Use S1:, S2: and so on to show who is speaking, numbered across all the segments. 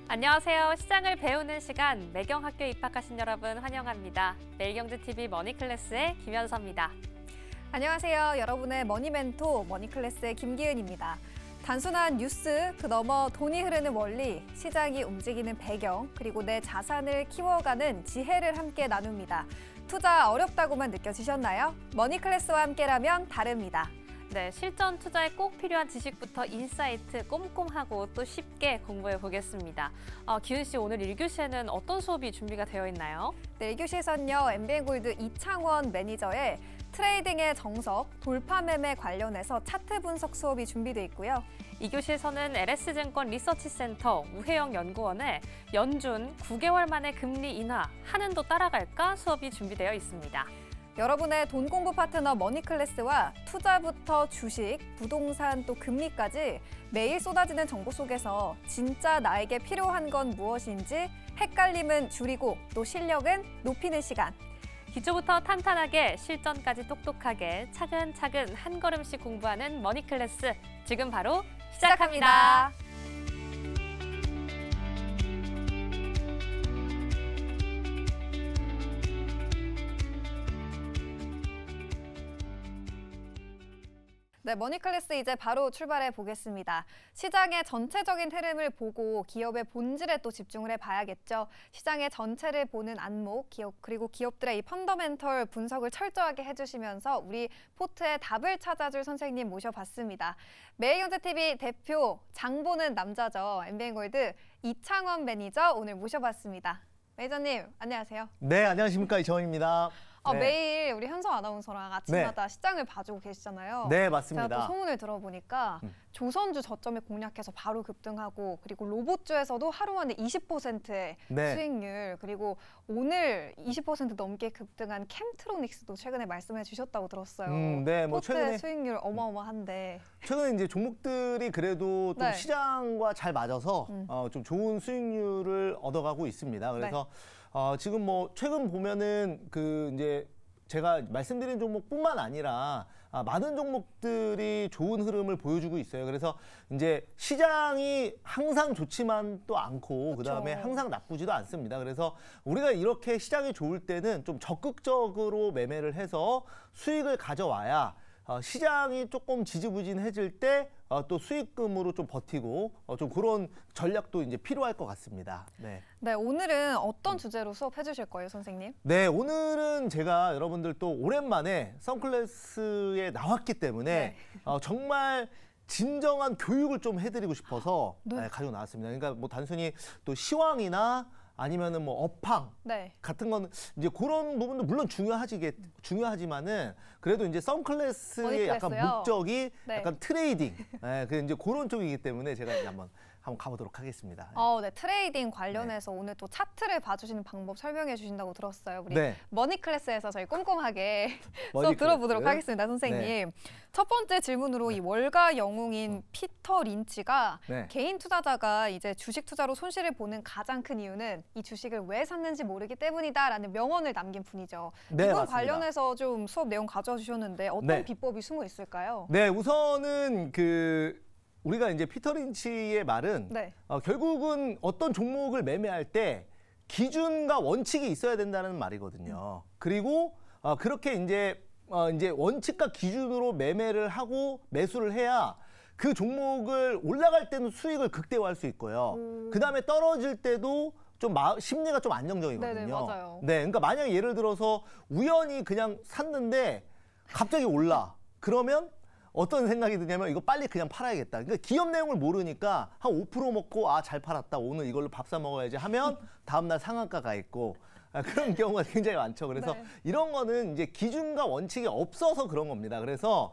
S1: 안녕하세요. 시장을 배우는 시간, 매경학교에 입학하신 여러분 환영합니다. 매일경제TV 머니클래스의 김현서입니다.
S2: 안녕하세요. 여러분의 머니멘토 머니클래스의 김기은입니다. 단순한 뉴스, 그 너머 돈이 흐르는 원리, 시장이 움직이는 배경, 그리고 내 자산을 키워가는 지혜를 함께 나눕니다. 투자 어렵다고만 느껴지셨나요? 머니클래스와 함께라면 다릅니다.
S1: 네, 실전 투자에 꼭 필요한 지식부터 인사이트 꼼꼼하고 또 쉽게 공부해 보겠습니다. 기은 씨, 오늘 1교시에는 어떤 수업이 준비가 되어 있나요?
S2: 네, 1교시에서는요, MBN골드 이창원 매니저의 트레이딩의 정석, 돌파 매매 관련해서 차트 분석 수업이 준비되어 있고요.
S1: 2교시에서는 LS증권 리서치센터 우혜영 연구원의 연준 9개월 만에 금리 인하, 한은도 따라갈까 수업이 준비되어 있습니다.
S2: 여러분의 돈 공부 파트너 머니클래스와 투자부터 주식, 부동산 또 금리까지 매일 쏟아지는 정보 속에서 진짜 나에게 필요한 건 무엇인지 헷갈림은 줄이고 또 실력은 높이는 시간.
S1: 기초부터 탄탄하게 실전까지 똑똑하게 차근차근 한 걸음씩 공부하는 머니클래스, 지금 바로 시작합니다.
S2: 네, 머니클래스 이제 바로 출발해 보겠습니다. 시장의 전체적인 흐름을 보고 기업의 본질에 또 집중을 해봐야겠죠. 시장의 전체를 보는 안목, 그리고 기업들의 이 펀더멘털 분석을 철저하게 해주시면서 우리 포트의 답을 찾아줄 선생님 모셔봤습니다. 매일경제TV 대표, 장보는 남자죠. MBN골드 이창원 매니저 오늘 모셔봤습니다. 매니저님, 안녕하세요.
S3: 네, 안녕하십니까. 이창원입니다. 네.
S2: 매일 우리 현서 아나운서랑 아침마다 시장을 봐주고 계시잖아요.
S3: 네, 맞습니다.
S2: 제가 또 소문을 들어보니까 조선주 저점에 공략해서 바로 급등하고, 그리고 로봇주에서도 하루 만에 20%의 수익률, 그리고 오늘 20% 넘게 급등한 캠트로닉스도 최근에 말씀해 주셨다고 들었어요.
S3: 네, 뭐
S2: 최근에 수익률 어마어마한데.
S3: 최근에 이제 종목들이 그래도 좀 시장과 잘 맞아서 좀 좋은 수익률을 얻어가고 있습니다. 그래서 지금 뭐 최근 보면은 이제 제가 말씀드린 종목뿐만 아니라 많은 종목들이 좋은 흐름을 보여주고 있어요. 그래서 이제 시장이 항상 좋지만 또 않고 그다음에 항상 나쁘지도 않습니다. 그래서 우리가 이렇게 시장이 좋을 때는 좀 적극적으로 매매를 해서 수익을 가져와야 시장이 조금 지지부진해질 때 또 수익금으로 좀 버티고 좀 그런 전략도 이제 필요할 것 같습니다. 네.
S2: 네, 오늘은 어떤 주제로 수업해 주실 거예요, 선생님?
S3: 네, 오늘은 제가 여러분들 또 오랜만에 선클래스에 나왔기 때문에 정말 진정한 교육을 좀 해드리고 싶어서 가지고 나왔습니다. 그러니까 뭐 단순히 또 시황이나 아니면은 뭐 업황 같은 거는 이제 그런 부분도 물론 중요하지만은 그래도 이제 선클래스의 약간 목적이 약간 트레이딩, 그 이제 그런 쪽이기 때문에 제가 이제 한번 가보도록 하겠습니다.
S2: 네, 트레이딩 관련해서 오늘 또 차트를 봐주시는 방법 설명해 주신다고 들었어요. 우리 머니클래스에서 저희 꼼꼼하게 수업 들어보도록 하겠습니다, 선생님. 첫 번째 질문으로 이 월가 영웅인 피터 린치가 개인 투자자가 이제 주식 투자로 손실을 보는 가장 큰 이유는 이 주식을 왜 샀는지 모르기 때문이다라는 명언을 남긴 분이죠.
S3: 네,
S2: 이분
S3: 맞습니다.
S2: 관련해서 좀 수업 내용 가져와 주셨는데 어떤 비법이 숨어 있을까요?
S3: 네, 우선은 우리가 이제 피터 린치의 말은 결국은 어떤 종목을 매매할 때 기준과 원칙이 있어야 된다는 말이거든요. 그리고 그렇게 이제 원칙과 기준으로 매매를 하고 매수를 해야 그 종목을 올라갈 때는 수익을 극대화할 수 있고요. 그다음에 떨어질 때도 좀 심리가 좀 안정적이거든요.
S2: 네네, 맞아요.
S3: 네, 그러니까 만약에 예를 들어서 우연히 그냥 샀는데 갑자기 올라. 그러면 어떤 생각이 드냐면 이거 빨리 그냥 팔아야겠다. 그러니까 기업 내용을 모르니까 한 5% 먹고 잘 팔았다. 오늘 이걸로 밥 사 먹어야지 하면 다음날 상한가가 있고 그런 경우가 굉장히 많죠. 그래서 이런 거는 이제 기준과 원칙이 없어서 그런 겁니다. 그래서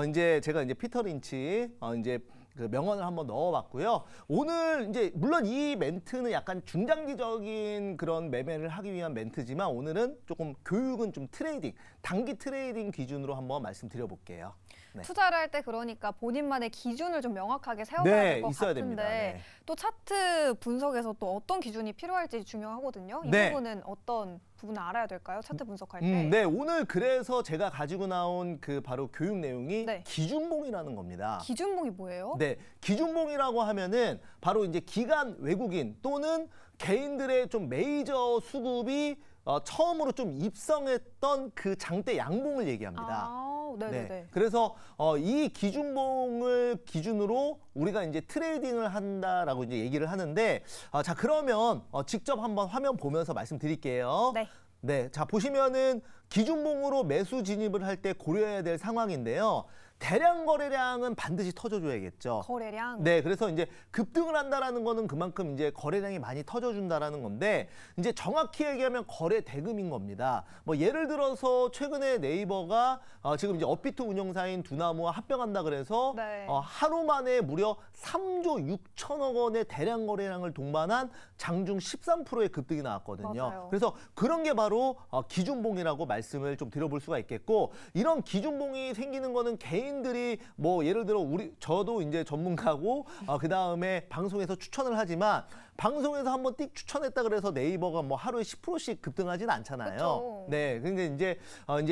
S3: 이제 제가 이제 피터 린치 이제 그 명언을 한번 넣어봤고요. 오늘 이제 물론 이 멘트는 약간 중장기적인 그런 매매를 하기 위한 멘트지만 오늘은 조금 교육은 좀 트레이딩, 단기 트레이딩 기준으로 한번 말씀드려볼게요. 네.
S2: 투자를 할 때 그러니까 본인만의 기준을 좀 명확하게 세워야
S3: 네,
S2: 될 것
S3: 있어야
S2: 같은데
S3: 됩니다. 네.
S2: 또 차트 분석에서 또 어떤 기준이 필요할지 중요하거든요. 이
S3: 네.
S2: 부분은 어떤 부분을 알아야 될까요? 차트 분석할 때.
S3: 네, 오늘 그래서 제가 가지고 나온 그 바로 교육 내용이
S2: 네.
S3: 기준봉이라는 겁니다.
S2: 기준봉이 뭐예요?
S3: 네, 기준봉이라고 하면은 바로 이제 기관 외국인 또는 개인들의 좀 메이저 수급이 처음으로 좀 입성했던 그 장대 양봉을 얘기합니다.
S2: 네네네.
S3: 네, 그래서 이 기준봉을 기준으로 우리가 이제 트레이딩을 한다라고 이제 얘기를 하는데, 자 그러면 직접 한번 화면 보면서 말씀드릴게요.
S2: 네.
S3: 네, 자 보시면은 기준봉으로 매수 진입을 할 때 고려해야 될 상황인데요. 대량 거래량은 반드시 터져줘야겠죠.
S2: 거래량.
S3: 네, 그래서 이제 급등을 한다라는 거는 그만큼 이제 거래량이 많이 터져준다라는 건데, 이제 정확히 얘기하면 거래 대금인 겁니다. 뭐 예를 들어서 최근에 네이버가 지금 이제 업비트 운영사인 두나무와 합병한다 그래서
S2: 네.
S3: 하루 만에 무려 3조 6천억 원의 대량 거래량을 동반한 장중 13%의 급등이 나왔거든요.
S2: 맞아요.
S3: 그래서 그런 게 바로 기준봉이라고 말씀을 좀 드려볼 수가 있겠고, 이런 기준봉이 생기는 거는 개인들이 뭐 예를 들어 저도 이제 전문가고 그 다음에 방송에서 추천을 하지만 방송에서 한번 띡 추천했다 그래서 네이버가 뭐 하루에 10%씩 급등하진 않잖아요.
S2: 그쵸.
S3: 네, 근데 이제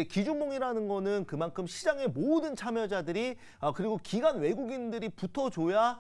S3: 기준봉이라는 거는 그만큼 시장의 모든 참여자들이 그리고 기관 외국인들이 붙어줘야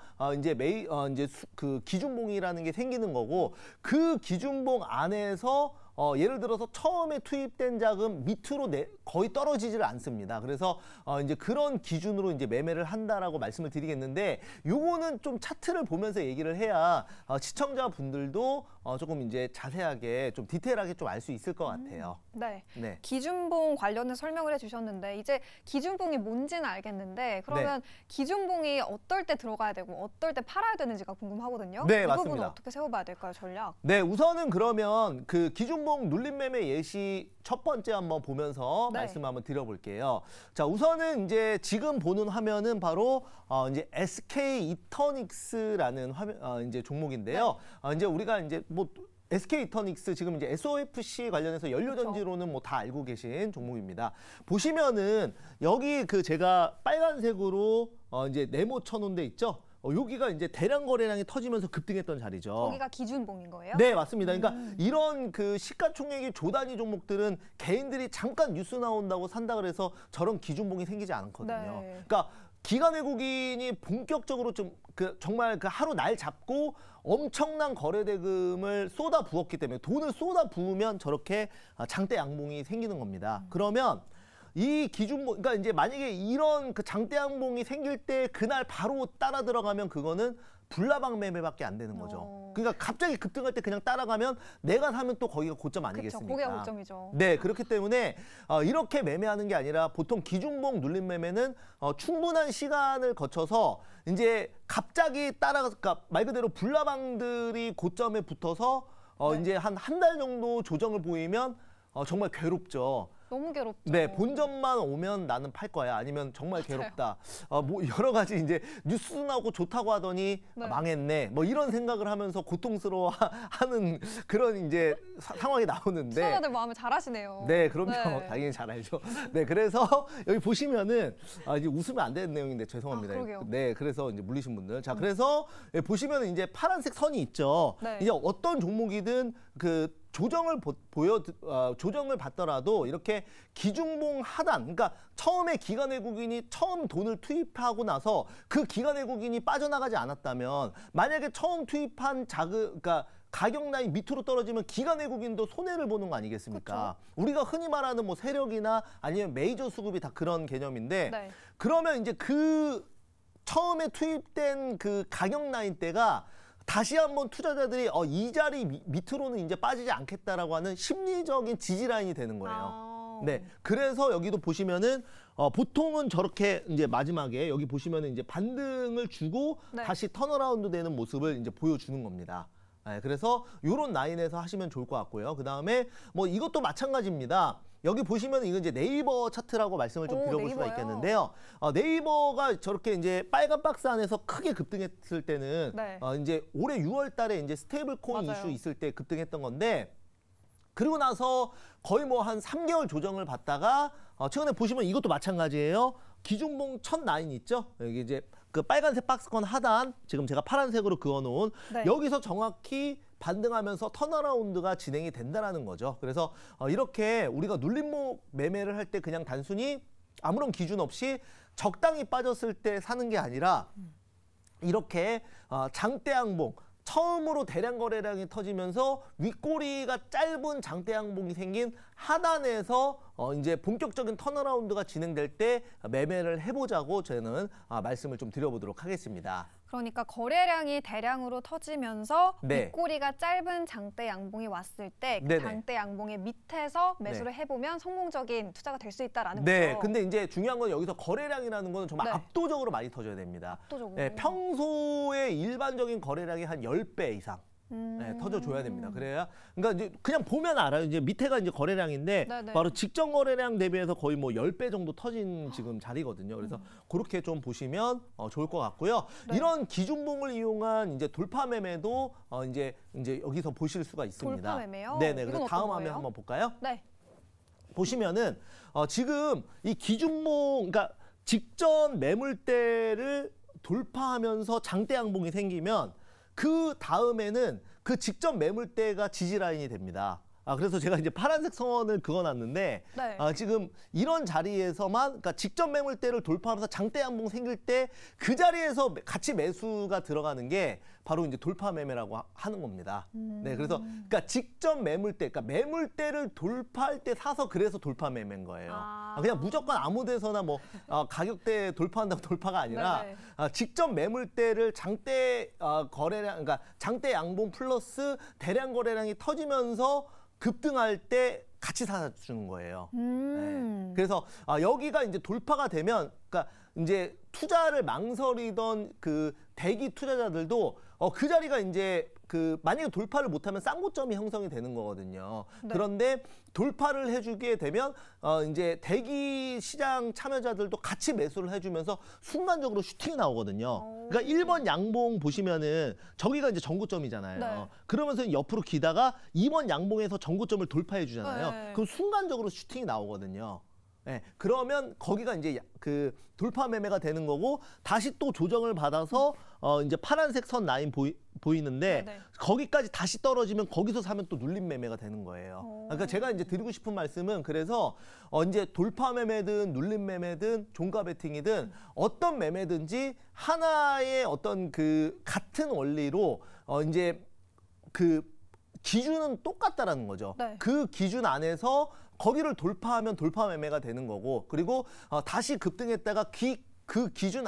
S3: 그 기준봉이라는 게 생기는 거고, 그 기준봉 안에서 예를 들어서 처음에 투입된 자금 밑으로 거의 떨어지질 않습니다. 그래서 이제 그런 기준으로 이제 매매를 한다라고 말씀을 드리겠는데, 요거는 좀 차트를 보면서 얘기를 해야 시청자분들도 조금 이제 자세하게 좀 디테일하게 좀 알 수 있을 것 같아요.
S2: 네.
S3: 네.
S2: 기준봉 관련해 설명을 해주셨는데 이제 기준봉이 뭔지는 알겠는데 그러면 기준봉이 어떨 때 들어가야 되고 어떨 때 팔아야 되는지가 궁금하거든요.
S3: 네,
S2: 이
S3: 맞습니다.
S2: 부분은 어떻게 세워봐야 될까요, 전략?
S3: 네, 우선은 그러면 그 기준봉 눌림 매매 예시 첫 번째 한번 보면서
S2: 네.
S3: 말씀 한번 드려볼게요. 자, 우선은 이제 지금 보는 화면은 바로 이제 SK 이터닉스라는 화면 이제 종목인데요. 이제 우리가 이제 뭐 SK 이터닉스 지금 이제 SOFC 관련해서 연료전지로는 뭐 다 알고 계신 종목입니다. 보시면은 여기 그 제가 빨간색으로 이제 네모 쳐놓은 데 있죠. 여기가 이제 대량 거래량이 터지면서 급등했던 자리죠.
S2: 거기가 기준봉인 거예요?
S3: 네, 맞습니다. 그러니까 이런 그 시가총액이 조단위 종목들은 개인들이 잠깐 뉴스 나온다고 산다 그래서 저런 기준봉이 생기지 않거든요.
S2: 네.
S3: 그러니까 기관 외국인이 본격적으로 좀 정말 그 하루 날 잡고 엄청난 거래 대금을 쏟아 부었기 때문에, 돈을 쏟아 부으면 저렇게 장대 양봉이 생기는 겁니다. 그러면 이 기준봉, 그러니까 이제 만약에 이런 그 장대 양봉이 생길 때 그날 바로 따라 들어가면 그거는 불나방 매매밖에 안 되는 거죠. 그러니까 갑자기 급등할 때 그냥 따라가면 내가 사면 또 거기가 고점 아니겠습니까?
S2: 그렇죠. 거기가 고점이죠.
S3: 네, 그렇기 때문에 이렇게 매매하는 게 아니라 보통 기준봉 눌림 매매는 충분한 시간을 거쳐서 이제 갑자기 그러니까 말 그대로 불나방들이 고점에 붙어서 이제 한 달 정도 조정을 보이면 정말 괴롭죠.
S2: 너무 괴롭죠.
S3: 네, 본전만 오면 나는 팔 거야. 아니면 정말 괴롭다. 뭐 여러 가지 이제 뉴스 나오고 좋다고 하더니 망했네. 뭐 이런 생각을 하면서 고통스러워하는 그런 이제 상황이 나오는데.
S2: 투자자들 마음을 잘 아시네요.
S3: 네, 그럼요.
S2: 네.
S3: 당연히 잘 알죠. 네, 그래서 여기 보시면은 이제 웃으면 안 되는 내용인데 죄송합니다.
S2: 그러게요.
S3: 네, 그래서 이제 물리신 분들. 자, 그래서 보시면은 이제 파란색 선이 있죠.
S2: 네.
S3: 이제 어떤 종목이든 그 조정을 조정을 받더라도 이렇게 기준봉 하단, 그러니까 처음에 기관 외국인이 처음 돈을 투입하고 나서 그 기관 외국인이 빠져나가지 않았다면, 만약에 처음 투입한 그러니까 가격 라인 밑으로 떨어지면 기관 외국인도 손해를 보는 거 아니겠습니까?
S2: 그쵸?
S3: 우리가 흔히 말하는 뭐 세력이나 아니면 메이저 수급이 다 그런 개념인데,
S2: 네.
S3: 그러면 이제 그 처음에 투입된 그 가격 라인 대가 다시 한번 투자자들이 이 자리 밑으로는 이제 빠지지 않겠다라고 하는 심리적인 지지 라인이 되는 거예요. 네, 그래서 여기도 보시면은 보통은 저렇게 이제 마지막에 여기 보시면은 이제 반등을 주고
S2: 네.
S3: 다시 턴어라운드 되는 모습을 이제 보여주는 겁니다. 네, 그래서 이런 라인에서 하시면 좋을 것 같고요. 그 다음에 뭐 이것도 마찬가지입니다. 여기 보시면 이건 이제 네이버 차트라고 말씀을 좀 드려볼 수가 있겠는데요. 네이버가 저렇게 이제 빨간 박스 안에서 크게 급등했을 때는
S2: 네.
S3: 이제 올해 6월 달에 이제 스테이블 코인
S2: 맞아요.
S3: 이슈 있을 때 급등했던 건데, 그리고 나서 거의 뭐 한 3개월 조정을 받다가 최근에 보시면 이것도 마찬가지예요. 기준봉 첫 라인 있죠? 여기 이제 그 빨간색 박스권 하단 지금 제가 파란색으로 그어놓은
S2: 네.
S3: 여기서 정확히 반등하면서 턴어라운드가 진행이 된다는 거죠. 그래서 이렇게 우리가 눌림목 매매를 할 때 그냥 단순히 아무런 기준 없이 적당히 빠졌을 때 사는 게 아니라 이렇게 장대양봉 처음으로 대량 거래량이 터지면서 윗꼬리가 짧은 장대양봉이 생긴 하단에서 이제 본격적인 턴어라운드가 진행될 때 매매를 해보자고 저는 말씀을 좀 드려보도록 하겠습니다.
S2: 그러니까 거래량이 대량으로 터지면서
S3: 네.
S2: 윗꼬리가 짧은 장대 양봉이 왔을 때 그
S3: 네네.
S2: 장대 양봉의 밑에서 매수를 해보면 성공적인 투자가 될 수 있다라는
S3: 네,
S2: 거죠.
S3: 근데 이제 중요한 건 여기서 거래량이라는 건 정말
S2: 네.
S3: 압도적으로 많이 터져야 됩니다.
S2: 압도적으로.
S3: 네, 평소의 일반적인 거래량이 한 10배 이상. 네, 터져줘야 됩니다. 그래야 그러니까 이제 그냥 보면 알아요. 이제 밑에가 이제 거래량인데
S2: 네네.
S3: 바로 직전 거래량 대비해서 거의 뭐 10배 정도 터진 지금 자리거든요. 그래서 그렇게 좀 보시면 좋을 것 같고요.
S2: 네.
S3: 이런 기준봉을 이용한 이제 돌파 매매도 이제 여기서 보실 수가 있습니다.
S2: 돌파 매매요?
S3: 네네.
S2: 이건
S3: 그래서
S2: 어떤
S3: 다음
S2: 거예요?
S3: 화면 한번 볼까요?
S2: 네.
S3: 보시면은 지금 이 기준봉, 그러니까 직전 매물대를 돌파하면서 장대 양봉이 생기면 그 다음에는 그 직전 매물대가 지지 라인이 됩니다. 그래서 제가 이제 파란색 선을 그어놨는데
S2: 네.
S3: 지금 이런 자리에서만 그러니까 직전 매물대를 돌파하면서 장대 양봉 생길 때 그 자리에서 같이 매수가 들어가는 게 바로 이제 돌파 매매라고 하는 겁니다. 네, 그래서 그러니까 직전 매물대, 그러니까 매물대를 돌파할 때 사서 그래서 돌파 매매인 거예요. 그냥 무조건 아무 데서나 뭐 가격대 돌파한다고 돌파가 아니라 직전 매물대를 장대 거래량, 그러니까 장대 양봉 플러스 대량 거래량이 터지면서 급등할 때 같이 사주는 거예요. 네. 그래서 여기가 이제 돌파가 되면, 그러니까 이제 투자를 망설이던 그 대기 투자자들도 그 자리가 이제 그 만약에 돌파를 못하면 쌍고점이 형성이 되는 거거든요.
S2: 네.
S3: 그런데 돌파를 해주게 되면 이제 대기 시장 참여자들도 같이 매수를 해주면서 순간적으로 슈팅이 나오거든요. 그러니까 1번 양봉 보시면은 저기가 이제 전고점이잖아요.
S2: 네.
S3: 그러면서 옆으로 기다가 2번 양봉에서 전고점을 돌파해 주잖아요.
S2: 네.
S3: 그럼 순간적으로 슈팅이 나오거든요. 네, 그러면 거기가 이제 그 돌파 매매가 되는 거고 다시 또 조정을 받아서 이제 파란색 선 라인 보이는데
S2: 네네.
S3: 거기까지 다시 떨어지면 거기서 사면 또 눌림 매매가 되는 거예요. 그러니까 제가 이제 드리고 싶은 말씀은 그래서 이제 돌파 매매든 눌림 매매든 종가 베팅이든 어떤 매매든지 하나의 어떤 그 같은 원리로 이제 그 기준은 똑같다라는 거죠.
S2: 네.
S3: 그 기준 안에서 거기를 돌파하면 돌파 매매가 되는 거고, 그리고 다시 급등했다가 그 기준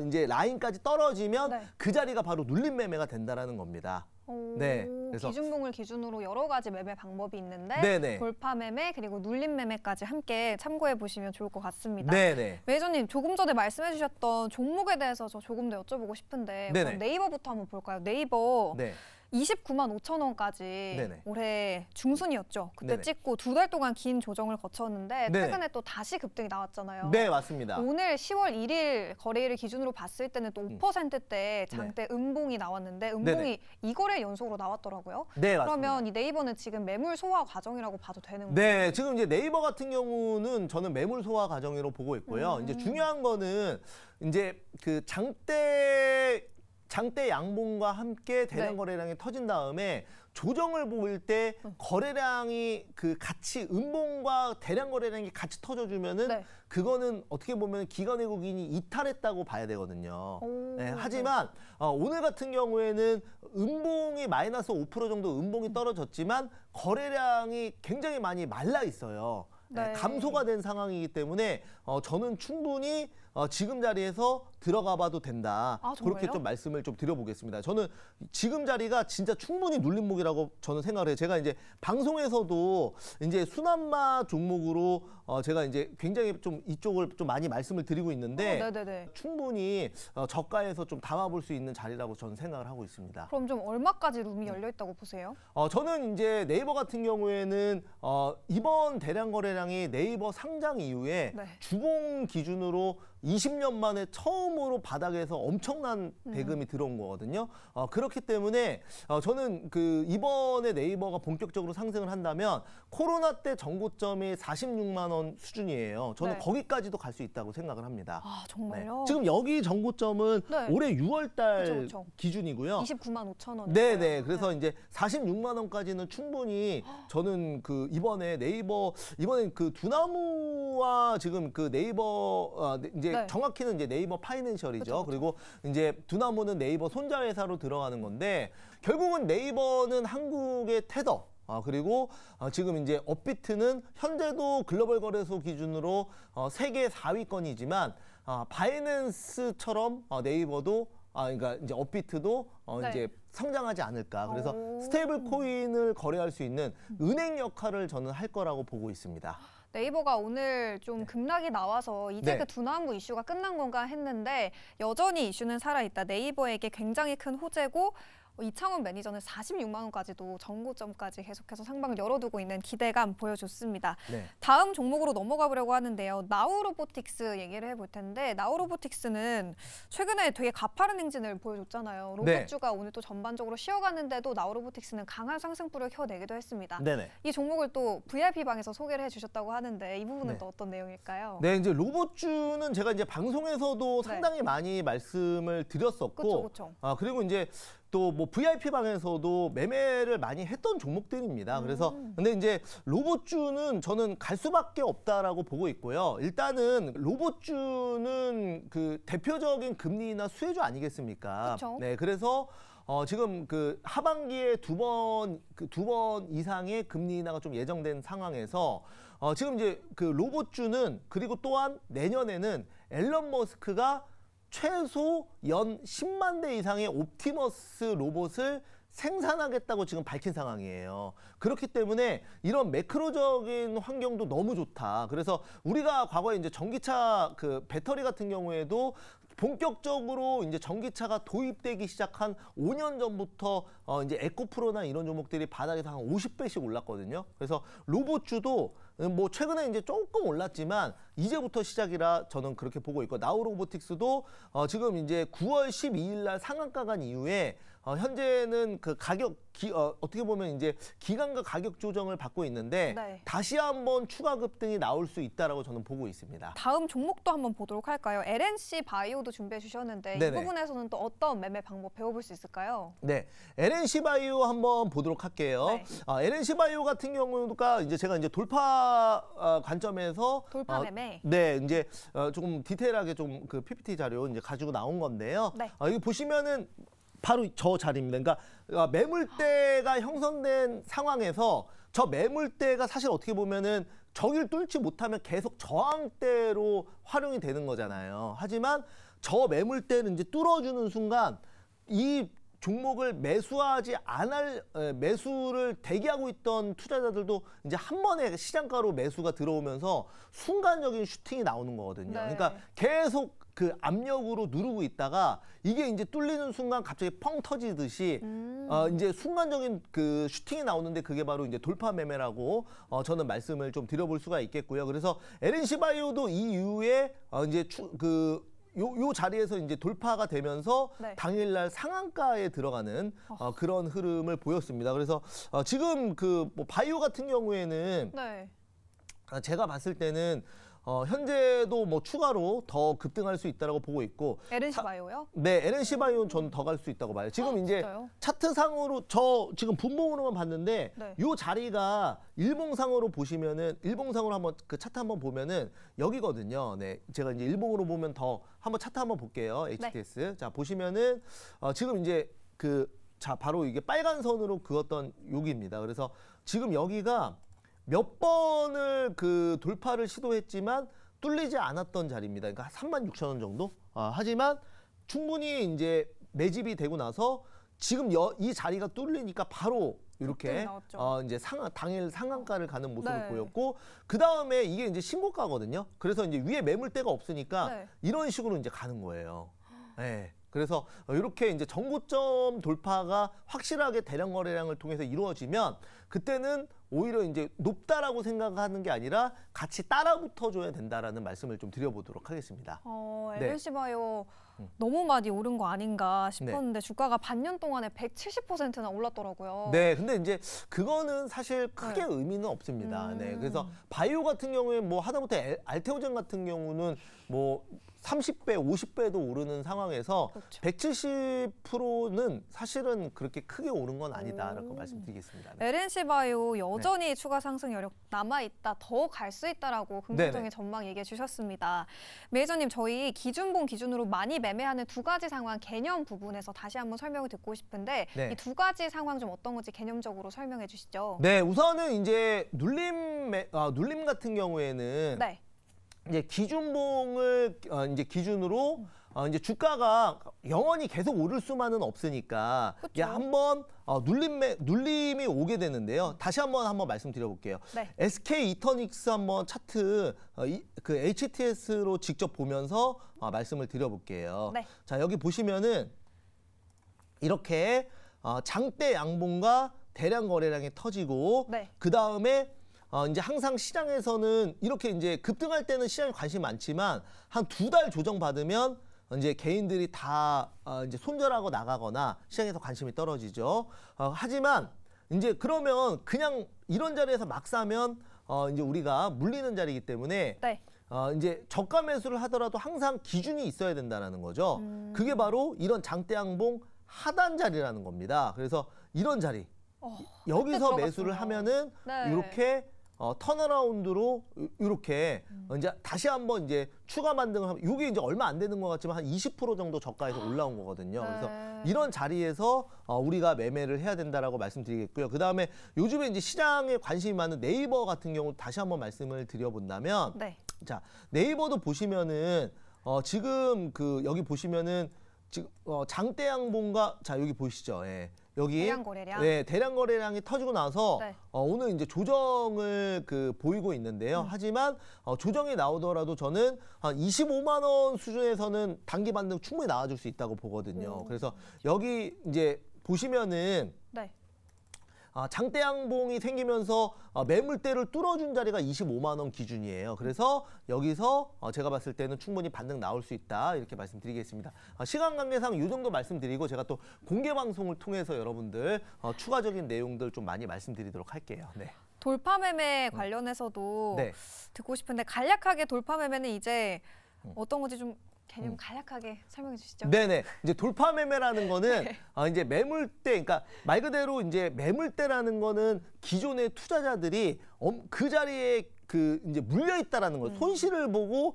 S3: 이제 라인까지 떨어지면
S2: 네.
S3: 그 자리가 바로 눌림 매매가 된다라는 겁니다. 네, 그래서
S2: 기준봉을 기준으로 여러 가지 매매 방법이 있는데
S3: 네네.
S2: 돌파 매매 그리고 눌림 매매까지 함께 참고해 보시면 좋을 것 같습니다.
S3: 네네.
S2: 매니저님 조금 전에 말씀해 주셨던 종목에 대해서 저 조금 더 여쭤보고 싶은데
S3: 네네.
S2: 우선 네이버부터 한번 볼까요? 네이버
S3: 네.
S2: 29만 5천 원까지
S3: 네네.
S2: 올해 중순이었죠. 그때
S3: 네네.
S2: 찍고 2달 동안 긴 조정을 거쳤는데
S3: 네네.
S2: 최근에 또 다시 급등이 나왔잖아요.
S3: 네, 맞습니다.
S2: 오늘 10월 1일 거래일을 기준으로 봤을 때는 또 5%대 장대 음봉이 나왔는데 음봉이
S3: 네네.
S2: 2거래 연속으로 나왔더라고요.
S3: 네, 맞습니다.
S2: 그러면 이 네이버는 지금 매물 소화 과정이라고 봐도 되는 거예요?
S3: 네, 지금 이제 네이버 같은 경우는 저는 매물 소화 과정으로 보고 있고요. 이제 중요한 거는 이제 그 장대 양봉과 함께 대량
S2: 네.
S3: 거래량이 터진 다음에 조정을 보일 때 거래량이 그 같이 음봉과 대량 거래량이 같이 터져주면은
S2: 네.
S3: 그거는 어떻게 보면 기관 외국인이 이탈했다고 봐야 되거든요.
S2: 오,
S3: 네, 하지만 오늘 같은 경우에는 음봉이 마이너스 5% 정도 음봉이 떨어졌지만 거래량이 굉장히 많이 말라 있어요.
S2: 네.
S3: 감소가 된 상황이기 때문에 저는 충분히 지금 자리에서 들어가 봐도 된다.
S2: 아,
S3: 그렇게
S2: 정말요?
S3: 좀 말씀을 좀 드려보겠습니다. 저는 지금 자리가 진짜 충분히 눌림목이라고 저는 생각을 해요. 제가 이제 방송에서도 이제 순환마 종목으로 제가 이제 굉장히 좀 이쪽을 좀 많이 말씀을 드리고 있는데
S2: 네네네.
S3: 충분히 저가에서 좀 담아볼 수 있는 자리라고 저는 생각을 하고 있습니다.
S2: 그럼 좀 얼마까지 룸이 열려 있다고 보세요?
S3: 저는 이제 네이버 같은 경우에는 이번 대량 거래량이 네이버 상장 이후에
S2: 네.
S3: 주봉 기준으로 20년 만에 처음으로 바닥에서 엄청난 대금이 들어온 거거든요. 그렇기 때문에 저는 그 이번에 네이버가 본격적으로 상승을 한다면 코로나 때 정고점이 46만 원 수준이에요. 저는
S2: 네.
S3: 거기까지도 갈 수 있다고 생각을 합니다.
S2: 아, 정말요?
S3: 네. 지금 여기 정고점은
S2: 네.
S3: 올해 6월 달
S2: 그쵸.
S3: 기준이고요.
S2: 29만 5천 원.
S3: 네네. 그래서 이제 46만 원까지는 충분히 저는 그 이번에 네이버 이번엔 그 두나무와 지금 그 네이버 이제
S2: 네.
S3: 정확히는 이제 네이버 파이낸셜이죠.
S2: 그쵸.
S3: 그리고 이제 두나무는 네이버 손자 회사로 들어가는 건데 결국은 네이버는 한국의 테더. 그리고 지금 이제 업비트는 현재도 글로벌 거래소 기준으로 세계 4위권이지만 바이낸스처럼 네이버도 그러니까 이제 업비트도
S2: 네.
S3: 이제 성장하지 않을까. 그래서
S2: 오.
S3: 스테이블 코인을 거래할 수 있는 은행 역할을 저는 할 거라고 보고 있습니다.
S2: 네이버가 오늘 좀 급락이 나와서 이제
S3: 네.
S2: 그 두나무 이슈가 끝난 건가 했는데 여전히 이슈는 살아있다. 네이버에게 굉장히 큰 호재고 이창훈 매니저는 46만 원까지도 정고점까지 계속해서 상방을 열어두고 있는 기대감 보여줬습니다.
S3: 네.
S2: 다음 종목으로 넘어가 보려고 하는데요. 나우로보틱스 얘기를 해볼 텐데 나우로보틱스는 최근에 되게 가파른 행진을 보여줬잖아요. 로봇주가 오늘 또 전반적으로 쉬어갔는데도 나우로보틱스는 강한 상승폭을 켜내기도 했습니다.
S3: 네네.
S2: 이 종목을 또 VIP방에서 소개를 해주셨다고 하는데 이 부분은
S3: 네.
S2: 또 어떤 내용일까요?
S3: 네, 이제 로봇주는 제가 이제 방송에서도
S2: 네.
S3: 상당히 많이 말씀을 드렸었고,
S2: 그쵸.
S3: 그리고 이제 또 뭐 VIP 방에서도 매매를 많이 했던 종목들입니다. 그래서 근데 이제 로봇주는 저는 갈 수밖에 없다라고 보고 있고요. 일단은 로봇주는 그 대표적인 금리나 수혜주 아니겠습니까?
S2: 그쵸.
S3: 네, 그래서 지금 그 하반기에 두 번 이상의 금리 인하가 좀 예정된 상황에서 지금 이제 그 로봇주는 그리고 또한 내년에는 앨런 머스크가 최소 연 10만 대 이상의 옵티머스 로봇을 생산하겠다고 지금 밝힌 상황이에요. 그렇기 때문에 이런 매크로적인 환경도 너무 좋다. 그래서 우리가 과거에 이제 전기차 그 배터리 같은 경우에도 본격적으로 이제 전기차가 도입되기 시작한 5년 전부터 이제 에코프로나 이런 종목들이 바닥에서 한 50배씩 올랐거든요. 그래서 로봇주도 뭐 최근에 이제 조금 올랐지만 이제부터 시작이라 저는 그렇게 보고 있고 나우로보틱스도 지금 이제 9월 12일 날 상한가 간 이후에 현재는 그 가격 어떻게 보면 이제 기간과 가격 조정을 받고 있는데
S2: 네.
S3: 다시 한번 추가 급등이 나올 수 있다라고 저는 보고 있습니다.
S2: 다음 종목도 한번 보도록 할까요? LNC 바이오도 준비해 주셨는데
S3: 네네.
S2: 이 부분에서는 또 어떤 매매 방법 배워볼 수 있을까요?
S3: 네, LNC 바이오 한번 보도록 할게요.
S2: 네.
S3: LNC 바이오 같은 경우가 이제 제가 이제 돌파 관점에서
S2: 돌파 매매.
S3: 네, 이제 조금 디테일하게 좀 그 PPT 자료 이제 가지고 나온 건데요.
S2: 네.
S3: 여기 보시면은 바로 저 자리입니다. 그러니까 매물대가 형성된 상황에서 저 매물대가 사실 어떻게 보면은 저길 뚫지 못하면 계속 저항대로 활용이 되는 거잖아요. 하지만 저 매물대는 이제 뚫어주는 순간 이 종목을 매수하지 않을 매수를 대기하고 있던 투자자들도 이제 한 번에 시장가로 매수가 들어오면서 순간적인 슈팅이 나오는 거거든요.
S2: 네.
S3: 그러니까 계속 그 압력으로 누르고 있다가 이게 이제 뚫리는 순간 갑자기 펑 터지듯이 이제 순간적인 그 슈팅이 나오는데 그게 바로 이제 돌파 매매라고 저는 말씀을 좀 드려볼 수가 있겠고요. 그래서 LNC 바이오도 이 이후에 이제 요 자리에서 이제 돌파가 되면서
S2: 네.
S3: 당일날 상한가에 들어가는 그런 흐름을 보였습니다. 그래서 지금 그 뭐 바이오 같은 경우에는
S2: 네.
S3: 제가 봤을 때는 현재도 뭐 추가로 더 급등할 수 있다라고 보고 있고
S2: LNC 바이오요?
S3: 네, LNC 바이오는 저는 더 갈 수 있다고 봐요. 지금 이제
S2: 진짜요?
S3: 차트상으로 저 지금 분봉으로만 봤는데
S2: 네.
S3: 요 자리가 일봉상으로 보시면은 일봉상으로 한번 그 차트 한번 보면은 여기거든요. 네, 제가 이제 일봉으로 보면 더 한번 차트 한번 볼게요. HTS. 자, 보시면은 지금 이제 자 바로 이게 빨간 선으로 그었던 여기입니다. 그래서 지금 여기가 몇 번을 그 돌파를 시도했지만 뚫리지 않았던 자리입니다. 그러니까 36,000원 정도. 하지만 충분히 이제 매집이 되고 나서 지금 이 자리가 뚫리니까 바로 이렇게 이제 당일 상한가를 가는 모습을
S2: 네.
S3: 보였고 그 다음에 이게 이제 신고가거든요. 그래서 이제 위에 매물대가 없으니까
S2: 네.
S3: 이런 식으로 이제 가는 거예요. 네. 그래서 이렇게 이제 전고점 돌파가 확실하게 대량 거래량을 통해서 이루어지면 그때는 오히려 이제 높다라고 생각하는 게 아니라 같이 따라 붙어줘야 된다라는 말씀을 좀 드려보도록 하겠습니다.
S2: LNC바이오 너무 많이 오른 거 아닌가 싶었는데 주가가 반년 동안에 170%나 올랐더라고요.
S3: 네, 근데 이제 그거는 사실 크게 의미는 없습니다. 네, 그래서 바이오 같은 경우에 뭐 하다못해 알테오젠 같은 경우는 뭐 30배, 50배도 오르는 상황에서 그렇죠. 170%는 사실은 그렇게 크게 오른 건 아니다라고 말씀드리겠습니다. 네.
S2: LNC바이오 여전히 추가 상승 여력 남아있다, 더 갈 수 있다라고 긍정적인 전망 얘기해 주셨습니다. 매니저님, 저희 기준봉 기준으로 많이 매매하는 두 가지 상황 개념 부분에서 다시 한번 설명을 듣고 싶은데 이 두 가지 상황 좀 어떤 건지 개념적으로 설명해 주시죠.
S3: 네, 우선은 이제 눌림 같은 경우에는 이제 기준봉을 이제 기준으로 이제 주가가 영원히 계속 오를 수만은 없으니까 이제 한번 눌림이 오게 되는데요. 다시 한번 말씀드려볼게요. SK 이터닉스 한번 차트 그 HTS로 직접 보면서 말씀을 드려볼게요. 자, 여기 보시면은 이렇게 장대 양봉과 대량 거래량이 터지고 그 다음에 이제 항상 시장에서는 이렇게 이제 급등할 때는 시장에 관심이 많지만 한 2달 조정 받으면 이제 개인들이 다 이제 손절하고 나가거나 시장에서 관심이 떨어지죠. 하지만 이제 그러면 그냥 이런 자리에서 막 사면 이제 우리가 물리는 자리이기 때문에 이제 저가 매수를 하더라도 항상 기준이 있어야 된다는 거죠. 그게 바로 이런 장대양봉 하단 자리라는 겁니다. 그래서 이런 자리 여기서 매수를 하면은 이렇게 턴어라운드로 이렇게 이제 다시 한번 이제 추가 반등을 하면 이게 이제 얼마 안 되는 것 같지만 한 20% 정도 저가에서 올라온 거거든요. 그래서 이런 자리에서 우리가 매매를 해야 된다라고 말씀드리겠고요. 그 다음에 요즘에 이제 시장에 관심이 많은 네이버 같은 경우 다시 한번 말씀을 드려본다면, 자, 네이버도 보시면은 지금 그 여기 보시면은 지금 장대양봉과 자 여기 보시죠. 여기
S2: 대량 거래량.
S3: 네, 대량 거래량이 터지고 나서 오늘 이제 조정을 보이고 있는데요. 하지만 조정이 나오더라도 저는 한 25만 원 수준에서는 단기 반등 충분히 나와줄 수 있다고 보거든요. 그래서 여기 이제 보시면은 장대양봉이 생기면서 매물대를 뚫어준 자리가 25만 원 기준이에요. 그래서 여기서 제가 봤을 때는 충분히 반등 나올 수 있다 이렇게 말씀드리겠습니다. 시간 관계상 이 정도 말씀드리고 제가 또 공개 방송을 통해서 여러분들 추가적인 내용들 좀 많이 말씀드리도록 할게요. 네.
S2: 돌파 매매 관련해서도 듣고 싶은데 간략하게 돌파 매매는 이제 어떤 건지 좀 개념 간략하게 설명해 주시죠.
S3: 네네. 이제 돌파 매매라는 거는 이제 매물대, 그러니까 말 그대로 이제 매물대라는 거는 기존의 투자자들이 그 자리에 이제 물려 있다라는 거예요. 손실을 보고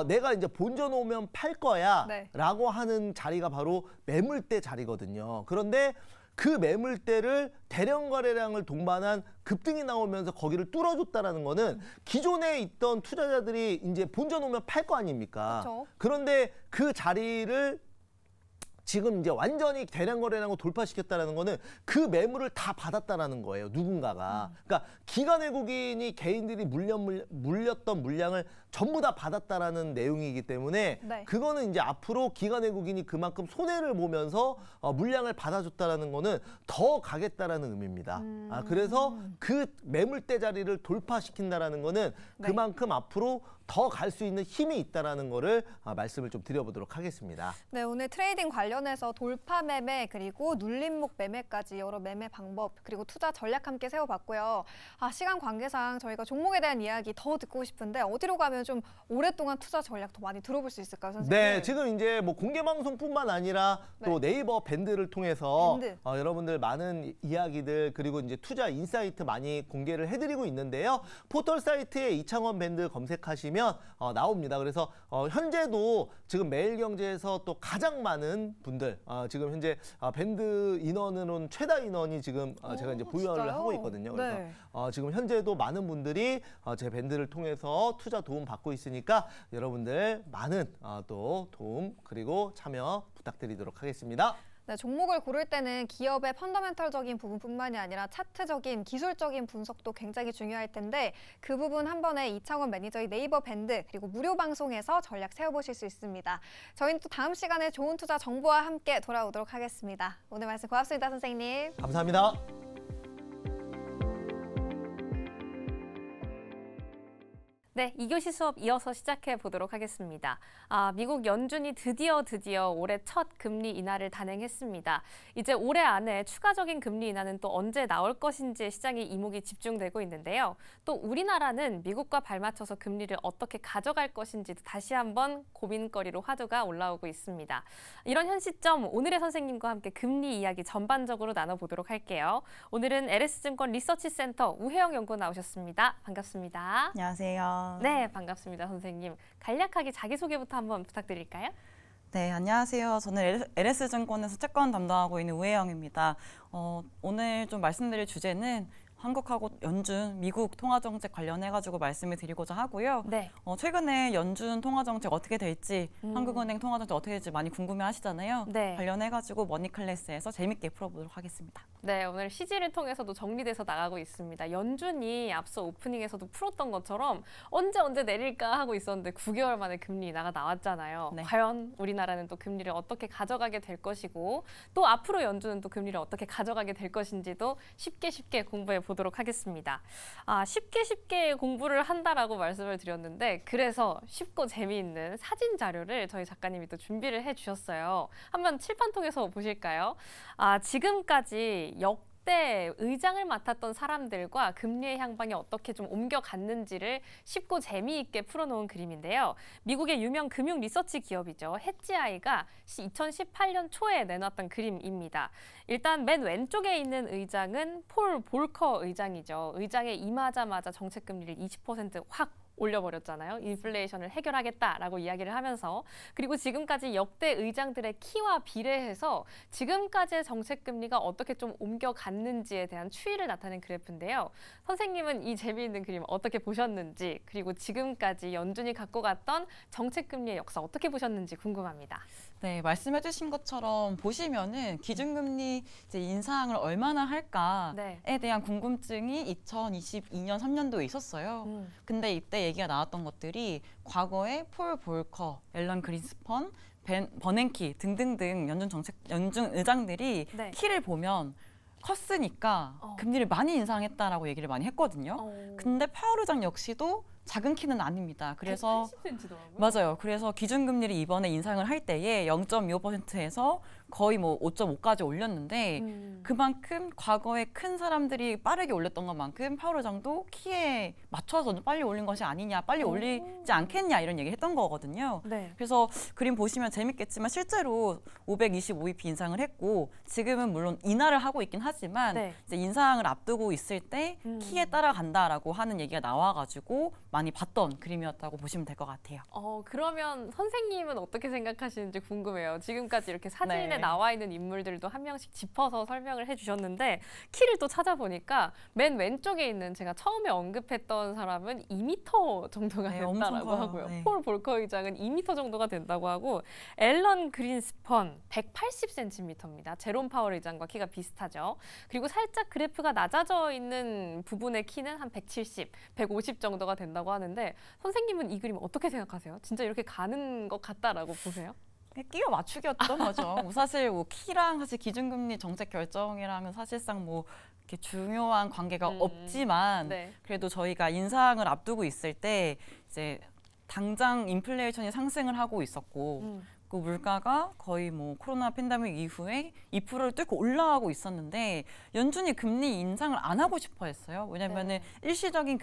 S3: 내가 이제 본전 오면 팔 거야라고 하는 자리가 바로 매물대 자리거든요. 그런데 그 매물대를 대량 거래량을 동반한 급등이 나오면서 거기를 뚫어줬다라는 거는 기존에 있던 투자자들이 이제 본전 오면 팔 거 아닙니까? 그런데 그 자리를 지금 이제 완전히 대량 거래량을 돌파시켰다는 거는 그 매물을 다 받았다라는 거예요. 누군가가. 그러니까 기관 외국인이 개인들이 물렸던 물량을 전부 다 받았다라는 내용이기 때문에 그거는 이제 앞으로 기관 외국인이 그만큼 손해를 보면서 물량을 받아줬다라는 거는 더 가겠다라는 의미입니다. 그래서 그 매물대 자리를 돌파시킨다라는 거는 그만큼 앞으로 더 갈 수 있는 힘이 있다라는 거를 말씀을 좀 드려보도록 하겠습니다.
S2: 네, 오늘 트레이딩 관련해서 돌파 매매 그리고 눌림목 매매까지 여러 매매 방법 그리고 투자 전략 함께 세워봤고요. 시간 관계상 저희가 종목에 대한 이야기 더 듣고 싶은데 어디로 가면 좀 오랫동안 투자 전략 더 많이 들어볼 수 있을까요, 선생님?
S3: 네, 지금 이제 뭐 공개 방송뿐만 아니라 또 네이버 밴드를 통해서 여러분들 많은 이야기들 그리고 이제 투자 인사이트 많이 공개를 해드리고 있는데요. 포털 사이트에 이창원 밴드 검색하시면 나옵니다. 그래서 현재도 지금 매일경제에서 또 가장 많은 분들 지금 현재 밴드 인원으로는 최다 인원이 지금 제가 이제 보유를 하고 있거든요. 그래서 지금 현재도 많은 분들이 제 밴드를 통해서 투자 도움 받고 있으니까 여러분들 많은 또 도움 그리고 참여 부탁드리도록 하겠습니다.
S2: 네, 종목을 고를 때는 기업의 펀더멘털적인 부분뿐만이 아니라 차트적인 기술적인 분석도 굉장히 중요할 텐데 그 부분 한 번에 이창원 매니저의 네이버 밴드 그리고 무료 방송에서 전략 세워보실 수 있습니다. 저희는 또 다음 시간에 좋은 투자 정보와 함께 돌아오도록 하겠습니다. 오늘 말씀 고맙습니다, 선생님.
S3: 감사합니다.
S1: 네, 2교시 수업 이어서 시작해 보도록 하겠습니다. 미국 연준이 드디어 올해 첫 금리 인하를 단행했습니다. 이제 올해 안에 추가적인 금리 인하는 또 언제 나올 것인지에 시장의 이목이 집중되고 있는데요. 또 우리나라는 미국과 발맞춰서 금리를 어떻게 가져갈 것인지도 다시 한번 고민거리로 화두가 올라오고 있습니다. 이런 현 시점 오늘의 선생님과 함께 금리 이야기 전반적으로 나눠보도록 할게요. 오늘은 LS증권 리서치센터 우혜영 연구원 나오셨습니다. 반갑습니다.
S4: 안녕하세요.
S1: 네, 반갑습니다, 선생님. 간략하게 자기소개부터 한번 부탁드릴까요?
S4: 네, 안녕하세요. 저는 LS증권에서 채권 담당하고 있는 우혜영입니다. 오늘 좀 말씀드릴 주제는 한국하고 연준, 미국 통화정책 관련해가지고 말씀을 드리고자 하고요.
S1: 네.
S4: 최근에 연준 통화정책 어떻게 될지, 한국은행 통화정책 어떻게 될지 많이 궁금해하시잖아요.
S1: 네.
S4: 관련해가지고 머니클래스에서 재밌게 풀어보도록 하겠습니다.
S1: 네, 오늘 CG를 통해서도 정리돼서 나가고 있습니다. 연준이 앞서 오프닝에서도 풀었던 것처럼 언제 내릴까 하고 있었는데 9개월 만에 금리 인하가 나왔잖아요.
S4: 네.
S1: 과연 우리나라는 또 금리를 어떻게 가져가게 될 것이고 또 앞으로 연준은 또 금리를 어떻게 가져가게 될 것인지도 쉽게 공부해 보도록 하겠습니다. 쉽게 공부를 한다라고 말씀을 드렸는데 그래서 쉽고 재미있는 사진 자료를 저희 작가님이 또 준비를 해주셨어요. 한번 칠판 통해서 보실까요? 지금까지 역대 의장을 맡았던 사람들과 금리의 향방이 어떻게 좀 옮겨갔는지를 쉽고 재미있게 풀어놓은 그림인데요. 미국의 유명 금융 리서치 기업이죠. 해지아이가 2018년 초에 내놨던 그림입니다. 일단 맨 왼쪽에 있는 의장은 폴 볼커 의장이죠. 의장에 임하자마자 정책금리를 20% 확 올려버렸잖아요. 인플레이션을 해결하겠다라고 이야기를 하면서 그리고 지금까지 역대 의장들의 키와 비례해서 지금까지의 정책금리가 어떻게 좀 옮겨갔는지에 대한 추이를 나타낸 그래프인데요. 선생님은 이 재미있는 그림 어떻게 보셨는지 그리고 지금까지 연준이 갖고 갔던 정책금리의 역사 어떻게 보셨는지 궁금합니다.
S4: 네, 말씀해주신 것처럼 보시면은 기준금리 이제 인상을 얼마나 할까에
S1: 네.
S4: 대한 궁금증이 2022년 3년도에 있었어요. 근데 이때 얘기가 나왔던 것들이 과거에 폴 볼커, 앨런 그린스펀, 버냉키 등등등 연준 의장들이
S1: 네.
S4: 키를 보면 컸으니까 금리를 많이 인상했다라고 얘기를 많이 했거든요. 근데 파월 의장 역시도 작은 키는 아닙니다. 그래서
S1: 180cm더라고요.
S4: 맞아요. 그래서 기준금리를 이번에 인상을 할 때에 0.25%에서 거의 뭐 5.5까지 올렸는데 그만큼 과거에 큰 사람들이 빠르게 올렸던 것만큼 파월 의장도 키에 맞춰서 빨리 올린 것이 아니냐, 빨리 올리지 않겠냐 이런 얘기 했던 거거든요.
S1: 네.
S4: 그래서 그림 보시면 재밌겠지만 실제로 525bp 인상을 했고 지금은 물론 인하를 하고 있긴 하지만
S1: 네.
S4: 이제 인상을 앞두고 있을 때 키에 따라간다라고 하는 얘기가 나와가지고 많이 봤던 그림이었다고 보시면 될 것 같아요.
S1: 그러면 선생님은 어떻게 생각하시는지 궁금해요. 지금까지 이렇게 사진에
S4: 네.
S1: 나와 있는 인물들도 한 명씩 짚어서 설명을 해주셨는데 키를 또 찾아보니까 맨 왼쪽에 있는 제가 처음에 언급했던 사람은 2m 정도가
S4: 네,
S1: 된다라고
S4: 엄청 커요.
S1: 하고요.
S4: 네.
S1: 폴 볼커 의장은 2m 정도가 된다고 하고 앨런 그린스펀 180cm입니다. 제롬 파월 의장과 키가 비슷하죠. 그리고 살짝 그래프가 낮아져 있는 부분의 키는 한 170, 150 정도가 된다고 하는데 선생님은 이 그림 어떻게 생각하세요? 진짜 이렇게 가는 것 같다라고 보세요?
S4: 끼워 맞추기였던 거죠. 사실 뭐 키랑 사실 기준금리 정책 결정이랑은 사실상 뭐 이렇게 중요한 관계가 없지만
S1: 네.
S4: 그래도 저희가 인상을 앞두고 있을 때 이제 당장 인플레이션이 상승을 하고 있었고 그 물가가 거의 뭐 코로나 팬데믹 이후에 2%를 뚫고 올라가고 있었는데 연준이 금리 인상을 안 하고 싶어 했어요. 왜냐면은 일시적인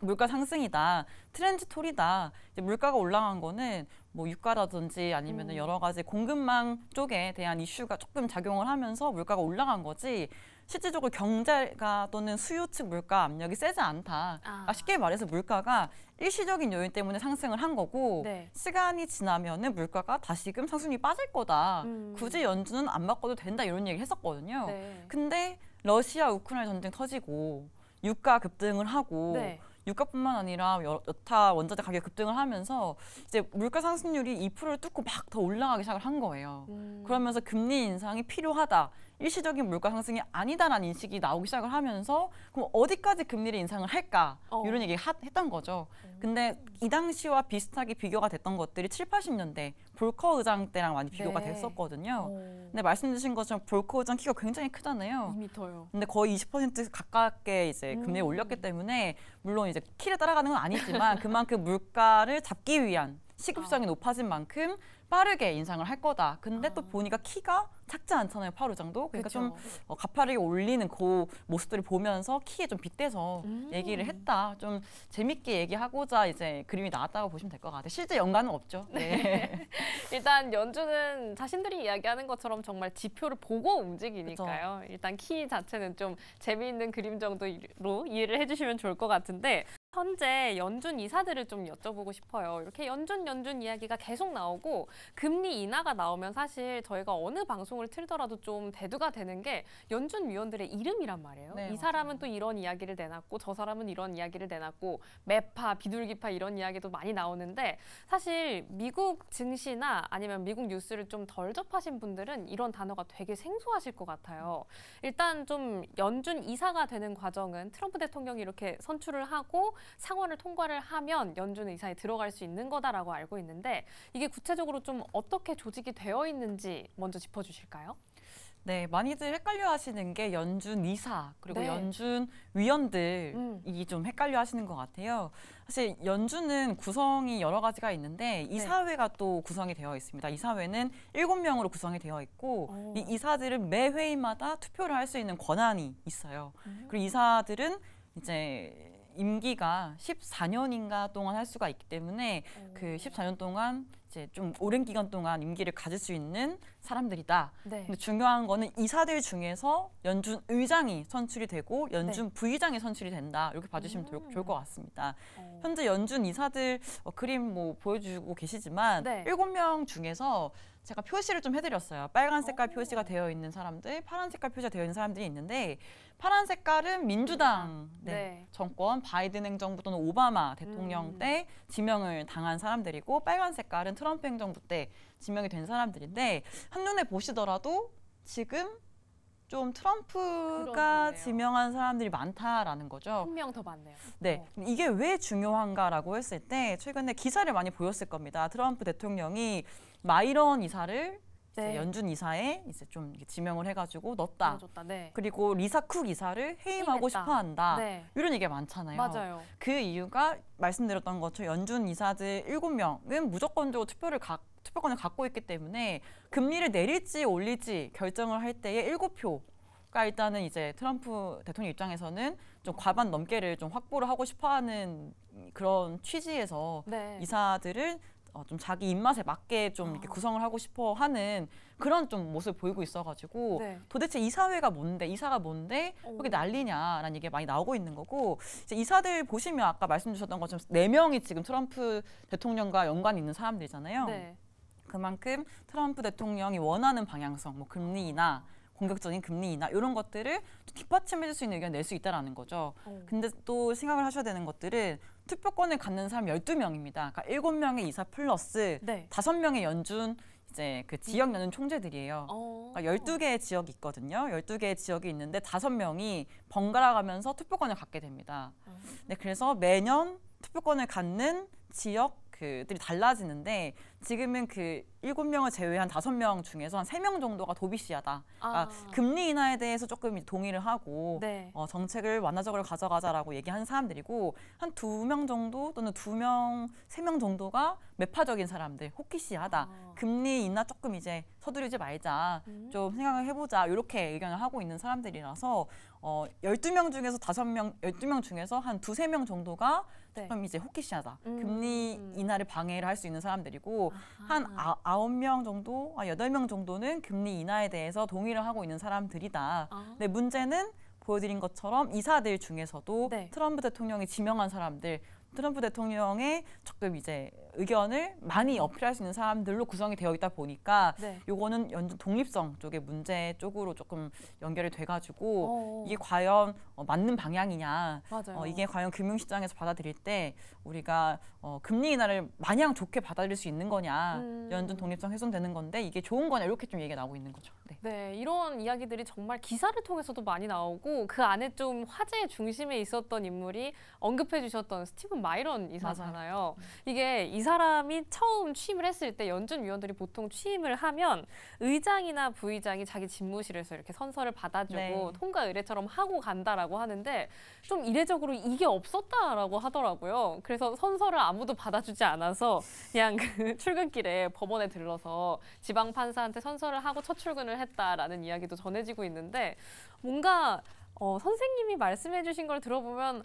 S4: 물가 상승이다, 트랜지토리다. 이제 물가가 올라간 거는 뭐 유가라든지 아니면은 여러 가지 공급망 쪽에 대한 이슈가 조금 작용을 하면서 물가가 올라간 거지. 실질적으로 경제가 또는 수요 측 물가 압력이 세지 않다. 쉽게 말해서 물가가 일시적인 요인 때문에 상승을 한 거고
S1: 네.
S4: 시간이 지나면은 물가가 다시금 상승률이 빠질 거다. 굳이 연준은 안 바꿔도 된다 이런 얘기를 했었거든요.
S1: 네.
S4: 근데 러시아 우크라이나 전쟁 터지고 유가 급등을 하고
S1: 네.
S4: 유가뿐만 아니라 여타 원자재 가격 급등을 하면서 이제 물가 상승률이 2%를 뚫고 막 더 올라가기 시작을 한 거예요. 그러면서 금리 인상이 필요하다. 일시적인 물가 상승이 아니다라는 인식이 나오기 시작을 하면서 그럼 어디까지 금리를 인상을 할까 이런 얘기 했던 거죠. 근데 이 당시와 비슷하게 비교가 됐던 것들이 7, 80년대 볼커 의장 때랑 많이 비교가
S1: 네.
S4: 됐었거든요. 근데 말씀 주신 것처럼 볼커 의장 키가 굉장히 크잖아요.
S1: 2m요.
S4: 근데 거의 20% 가깝게 이제 금리를 올렸기 때문에 물론 이제 키를 따라가는 건 아니지만 그만큼 물가를 잡기 위한 시급성이 높아진 만큼 빠르게 인상을 할 거다. 근데 또 보니까 키가 작지 않잖아요, 파월 의장도. 그러니까 좀 가파르게 올리는 그 모습들을 보면서 키에 좀 빗대서 얘기를 했다. 좀 재밌게 얘기하고자 이제 그림이 나왔다고 보시면 될 것 같아요. 실제 연관은 없죠. 네.
S1: 일단 연준은 자신들이 이야기하는 것처럼 정말 지표를 보고 움직이니까요. 그쵸. 일단 키 자체는 좀 재미있는 그림 정도로 이해를 해주시면 좋을 것 같은데 현재 연준 이사들을 좀 여쭤보고 싶어요. 이렇게 연준 이야기가 계속 나오고 금리 인하가 나오면 사실 저희가 어느 방송을 틀더라도 좀 대두가 되는 게 연준 위원들의 이름이란 말이에요.
S4: 네,
S1: 이 사람은 또 이런 이야기를 내놨고 저 사람은 이런 이야기를 내놨고 매파, 비둘기파 이런 이야기도 많이 나오는데 사실 미국 증시나 아니면 미국 뉴스를 좀 덜 접하신 분들은 이런 단어가 되게 생소하실 것 같아요. 일단 좀 연준 이사가 되는 과정은 트럼프 대통령이 이렇게 선출을 하고 상원을 통과를 하면 연준 이사에 들어갈 수 있는 거다라고 알고 있는데 이게 구체적으로 좀 어떻게 조직이 되어 있는지 먼저 짚어주실까요?
S4: 네, 많이들 헷갈려 하시는 게 연준 이사 그리고
S1: 네.
S4: 연준 위원들이 좀 헷갈려 하시는 것 같아요. 사실 연준은 구성이 여러 가지가 있는데 이사회가 또 구성이 되어 있습니다. 이사회는 7명으로 구성이 되어 있고 이 이사들은 매 회의마다 투표를 할 수 있는 권한이 있어요. 그리고 이사들은 이제 임기가 14년인가 동안 할 수가 있기 때문에 그 14년 동안 이제 좀 오랜 기간 동안 임기를 가질 수 있는 사람들이다.
S1: 네.
S4: 근데 중요한 거는 이사들 중에서 연준 의장이 선출이 되고 연준 부의장이 선출이 된다. 이렇게 봐주시면 좋을 것 같습니다. 현재 연준 이사들 그림 뭐 보여주고 계시지만 7명 중에서 제가 표시를 좀 해드렸어요. 빨간 색깔 표시가 되어 있는 사람들, 파란 색깔 표시가 되어 있는 사람들이 있는데 파란 색깔은 민주당 정권, 바이든 행정부 또는 오바마 대통령 때 지명을 당한 사람들이고 빨간 색깔은 트럼프 행정부 때 지명이 된 사람들인데 한눈에 보시더라도 지금 좀 트럼프가
S1: 그러네요.
S4: 지명한 사람들이 많다라는 거죠.
S1: 한 명 더 많네요.
S4: 네, 이게 왜 중요한가라고 했을 때 최근에 기사를 많이 보였을 겁니다. 트럼프 대통령이 마이런 이사를 이제 연준 이사에 이제 좀 지명을 해가지고 넣었다. 그리고 리사 쿡 이사를 해임하고 싶어한다. 이런 얘기가 많잖아요.
S1: 맞아요.
S4: 그 이유가 말씀드렸던 것처럼 연준 이사들 7명은 무조건적으로 투표권을 갖고 있기 때문에 금리를 내릴지 올릴지 결정을 할 때에 7표가 일단은 이제 트럼프 대통령 입장에서는 좀 과반 넘게를 좀 확보를 하고 싶어하는 그런 취지에서 이사들을 좀 자기 입맛에 맞게 좀 이렇게 구성을 하고 싶어하는 그런 좀 모습을 보이고 있어가지고 도대체 이사회가 뭔데, 이사가 뭔데 그렇게 난리냐라는 얘기가 많이 나오고 있는 거고 이제 이사들 보시면 아까 말씀 주셨던 것처럼 4명이 지금 트럼프 대통령과 연관이 있는 사람들이잖아요. 그만큼 트럼프 대통령이 원하는 방향성, 뭐 금리 인하, 공격적인 금리 인하 이런 것들을 뒷받침해줄 수 있는 의견을 낼 수 있다는 거죠. 근데 또 생각을 하셔야 되는 것들은 투표권을 갖는 사람 12명입니다. 그러니까 7명의 이사 플러스 5명의 연준 이제 그 지역 연준 총재들이에요. 그러니까 12개의 지역이 있거든요. 12개의 지역이 있는데 5명이 번갈아 가면서 투표권을 갖게 됩니다. 네, 그래서 매년 투표권을 갖는 지역 그들이 달라지는데 지금은 그 7명을 제외한 5명 중에서 한 3명 정도가 도비시하다. 그러니까 금리 인하에 대해서 조금 동의를 하고 정책을 완화적으로 가져가자라고 얘기하는 사람들이고 한 2명 정도 또는 2명, 3명 정도가 매파적인 사람들, 호키시하다. 금리 인하 조금 이제 서두르지 말자. 좀 생각을 해보자. 이렇게 의견을 하고 있는 사람들이라서 12명 중에서 12명 중에서 한 2-3명 정도가 조금 이제 호키시하다. 금리 인하를 방해를 할 수 있는 사람들이고 한 9명 정도, 8명 정도는 금리 인하에 대해서 동의를 하고 있는 사람들이다. 근데 문제는 보여드린 것처럼 이사들 중에서도 트럼프 대통령이 지명한 사람들 트럼프 대통령의 조금 이제 의견을 많이 어필할 수 있는 사람들로 구성이 되어 있다 보니까
S1: 네.
S4: 요거는 연준 독립성 쪽의 문제 쪽으로 조금 연결이 돼가지고 이게 과연 맞는 방향이냐,
S1: 맞아요.
S4: 이게 과연 금융시장에서 받아들일 때 우리가 금리 인하를 마냥 좋게 받아들일 수 있는 거냐, 연준 독립성 훼손되는 건데 이게 좋은 거냐, 이렇게 좀 얘기가 나오고 있는 거죠. 네.
S1: 네, 이런 이야기들이 정말 기사를 통해서도 많이 나오고 그 안에 좀 화제의 중심에 있었던 인물이 언급해 주셨던 스티븐 마이런 이사잖아요. 이게 이 사람이 처음 취임을 했을 때 연준 위원들이 보통 취임을 하면 의장이나 부의장이 자기 집무실에서 이렇게 선서를 받아주고
S4: 네.
S1: 통과 의례처럼 하고 간다라고 하는데 좀 이례적으로 이게 없었다라고 하더라고요. 그래서 선서를 아무도 받아주지 않아서 그냥 그 출근길에 법원에 들러서 지방 판사한테 선서를 하고 첫 출근을 했다라는 이야기도 전해지고 있는데 뭔가 선생님이 말씀해 주신 걸 들어보면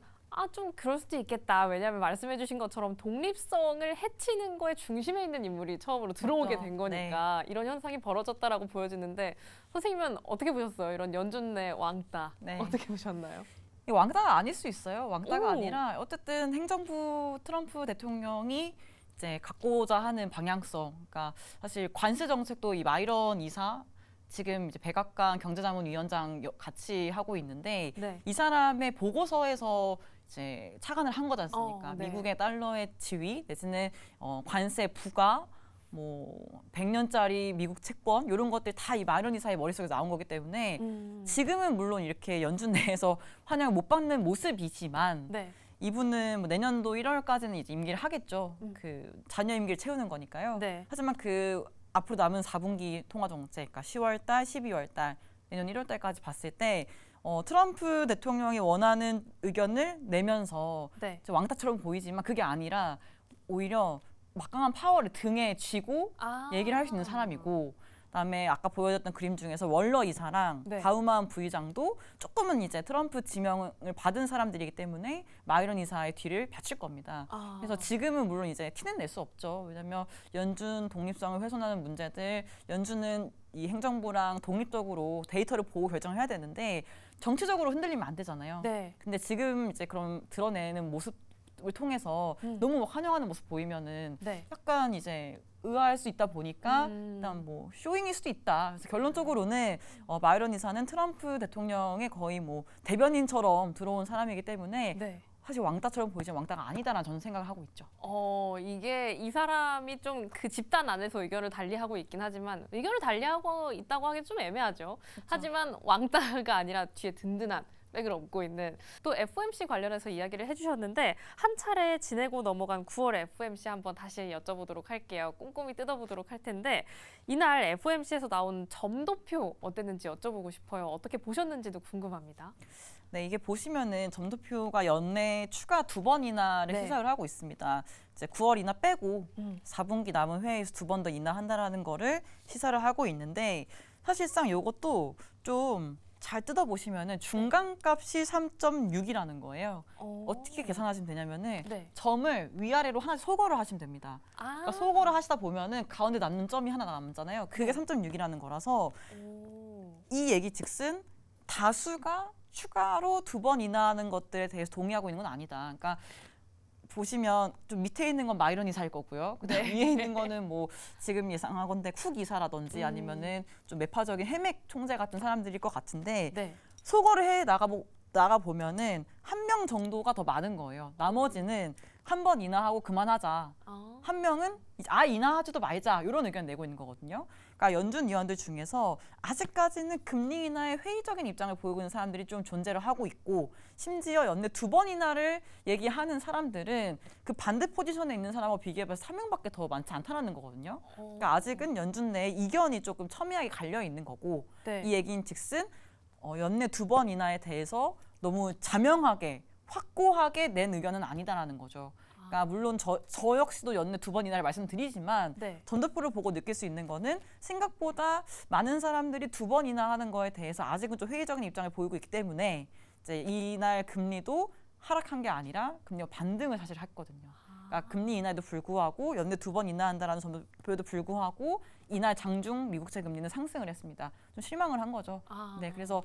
S1: 좀 그럴 수도 있겠다. 왜냐하면 말씀해 주신 것처럼 독립성을 해치는 거에 중심에 있는 인물이 처음으로 들어오게 된 거니까 이런 현상이 벌어졌다라고 보여지는데 선생님은 어떻게 보셨어요? 이런 연준 내 왕따 어떻게 보셨나요?
S4: 왕따가 아닐 수 있어요. 왕따가 아니라 어쨌든 행정부 트럼프 대통령이 이제 갖고자 하는 방향성, 그러니까 사실 관세 정책도 이 마이런 이사 지금 이제 백악관 경제자문위원장 같이 하고 있는데 이 사람의 보고서에서 이제 착안을 한 거지 않습니까? 미국의 달러의 지위 내지는 관세 부과, 뭐 100년짜리 미국 채권 이런 것들 다 이 마이런 이사의 머릿속에서 나온 거기 때문에 지금은 물론 이렇게 연준 내에서 환영을 못 받는 모습이지만 이분은 뭐 내년도 1월까지는 이제 임기를 하겠죠. 그 잔여 임기를 채우는 거니까요. 하지만 그 앞으로 남은 4분기 통화 정책, 그러니까 10월 달, 12월 달, 내년 1월 달까지 봤을 때 트럼프 대통령이 원하는 의견을 내면서 왕따처럼 보이지만 그게 아니라 오히려 막강한 파워를 등에 쥐고 얘기를 할 수 있는 사람이고, 그다음에 아까 보여줬던 그림 중에서 월러 이사랑 바우만 부의장도 조금은 이제 트럼프 지명을 받은 사람들이기 때문에 마이런 이사의 뒤를 바칠 겁니다. 그래서 지금은 물론 이제 티는 낼 수 없죠. 왜냐하면 연준 독립성을 훼손하는 문제들, 연준은 이 행정부랑 독립적으로 데이터를 보고 결정을 해야 되는데 정치적으로 흔들리면 안 되잖아요. 근데 지금 이제 그럼 드러내는 모습을 통해서 너무 환영하는 모습 보이면은 약간 이제 의아할 수 있다 보니까 일단 뭐 쇼잉일 수도 있다. 그래서 결론적으로는 마이런 이사는 트럼프 대통령의 거의 뭐 대변인처럼 들어온 사람이기 때문에 사실 왕따처럼 보이지만 왕따가 아니다라는 저는 생각을 하고 있죠.
S1: 이게 이 사람이 좀 그 집단 안에서 의견을 달리하고 있긴 하지만 의견을 달리하고 있다고 하기 좀 애매하죠. 그쵸. 하지만 왕따가 아니라 뒤에 든든한 백을 업고 있는, 또 FOMC 관련해서 이야기를 해주셨는데 한 차례 지내고 넘어간 9월 FOMC 한번 다시 여쭤보도록 할게요. 꼼꼼히 뜯어보도록 할 텐데 이날 FOMC에서 나온 점도표 어땠는지 여쭤보고 싶어요. 어떻게 보셨는지도 궁금합니다.
S4: 네, 이게 보시면은 점도표가 연내 추가 2번 인하를 시사를 하고 있습니다. 이제 9월 인하 빼고 4분기 남은 회의에서 2번 더 인하한다라는 거를 시사를 하고 있는데, 사실상 이것도 좀 잘 뜯어보시면은 중간값이 3.6이라는 거예요. 어떻게 계산하시면 되냐면은 점을 위아래로 하나씩 소거를 하시면 됩니다. 그러니까 소거를 하시다 보면은 가운데 남는 점이 하나 남잖아요. 그게 3.6이라는 거라서 이 얘기 즉슨 다수가 추가로 2번 인하하는 것들에 대해서 동의하고 있는 건 아니다. 그러니까 보시면 좀 밑에 있는 건 마이런 이사일 거고요. 그다음 위에 있는 거는 뭐 지금 예상하건대 쿡 이사라든지 아니면은 좀 매파적인 해맥 총재 같은 사람들일 것 같은데 소거를 해 나가 보면은 한 명 정도가 더 많은 거예요. 나머지는 한 번 인하하고 그만하자. 한 명은 인하하지도 말자. 이런 의견을 내고 있는 거거든요. 그러니까 연준 위원들 중에서 아직까지는 금리 인하에 회의적인 입장을 보이고 있는 사람들이 좀 존재를 하고 있고, 심지어 연내 2번 인하를 얘기하는 사람들은 그 반대 포지션에 있는 사람하고 비교해봐서 3명밖에 더 많지 않다는 거거든요. 그러니까 아직은 연준 내에 이견이 조금 첨예하게 갈려 있는 거고, 이 얘기인 즉슨 연내 2번 인하에 대해서 너무 자명하게 확고하게 낸 의견은 아니다라는 거죠. 그러니까 물론 저 역시도 연내 2번 인하를 말씀드리지만 점도표를 보고 느낄 수 있는 거는 생각보다 많은 사람들이 2번 인하하는 거에 대해서 아직은 좀 회의적인 입장을 보이고 있기 때문에 이제 이날 금리도 하락한 게 아니라 금리가 반등을 사실 했거든요. 그러니까 금리 인하에도 불구하고 연내 2번 인하한다라는 점도표에도 불구하고 이날 장중 미국채 금리는 상승을 했습니다. 좀 실망을 한 거죠. 네, 그래서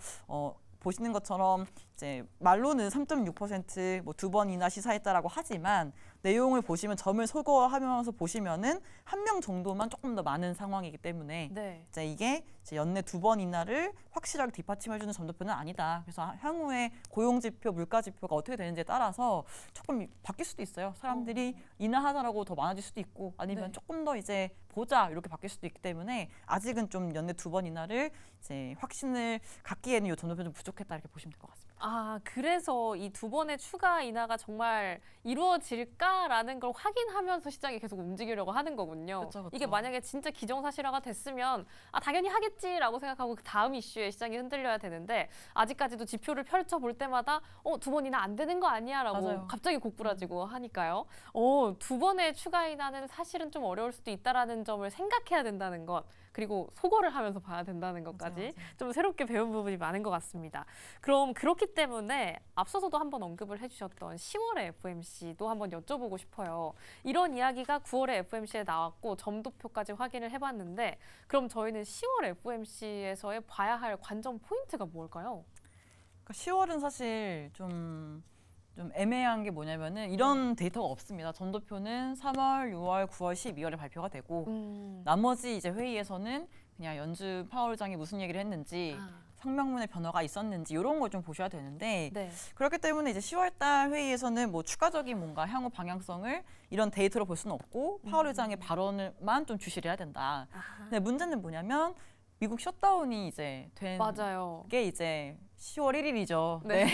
S4: 보시는 것처럼 이제 말로는 3.6% 뭐 2번이나 시사했다라고 하지만 내용을 보시면 점을 소거하면서 보시면은 한 명 정도만 조금 더 많은 상황이기 때문에
S1: 네.
S4: 이제 이게 이제 연내 2번이나를 확실하게 뒷받침해주는 점도표는 아니다. 그래서 향후에 고용지표, 물가지표가 어떻게 되는지에 따라서 조금 바뀔 수도 있어요. 사람들이 인하하자라고 더 많아질 수도 있고 아니면
S1: 네.
S4: 조금 더 이제 보자 이렇게 바뀔 수도 있기 때문에 아직은 좀 연내 2번이나를 이제 확신을 갖기에는 이 점도표 좀 부족했다 이렇게 보시면 될 것 같습니다.
S1: 아, 그래서 이 2번의 추가 인하가 정말 이루어질까라는 걸 확인하면서 시장이 계속 움직이려고 하는 거군요.
S4: 그쵸, 그쵸.
S1: 이게 만약에 진짜 기정사실화가 됐으면 아, 당연히 하겠지라고 생각하고 그 다음 이슈에 시장이 흔들려야 되는데 아직까지도 지표를 펼쳐볼 때마다 2번 인하 안 되는 거 아니야라고
S4: 맞아요.
S1: 갑자기 고꾸라지고 하니까요. 2번의 추가 인하는 사실은 좀 어려울 수도 있다라는 점을 생각해야 된다는 것. 그리고 소거를 하면서 봐야 된다는 것까지
S4: 맞아요.
S1: 좀 새롭게 배운 부분이 많은 것 같습니다. 그럼 그렇기 때문에 앞서서도 한번 언급을 해주셨던 10월의 FOMC도 한번 여쭤보고 싶어요. 이런 이야기가 9월의 FOMC에 나왔고 점도표까지 확인을 해봤는데 그럼 저희는 10월 FOMC에서의 봐야 할 관전 포인트가 뭘까요?
S4: 그러니까 10월은 사실 좀 애매한 게 뭐냐면은 이런 데이터가 없습니다. 점도표는 3월, 6월, 9월, 12월에 발표가 되고 나머지 이제 회의에서는 그냥 연준 파월 의장이 무슨 얘기를 했는지 성명문의 변화가 있었는지 이런 걸 좀 보셔야 되는데
S1: 네.
S4: 그렇기 때문에 이제 10월달 회의에서는 뭐 추가적인 뭔가 향후 방향성을 이런 데이터로 볼 수는 없고 파월 의장의 발언을만 좀 주시를 해야 된다. 근데 문제는 뭐냐면 미국 셧다운이 이제 된
S1: 맞아요.
S4: 게 이제 10월 1일이죠.
S1: 네.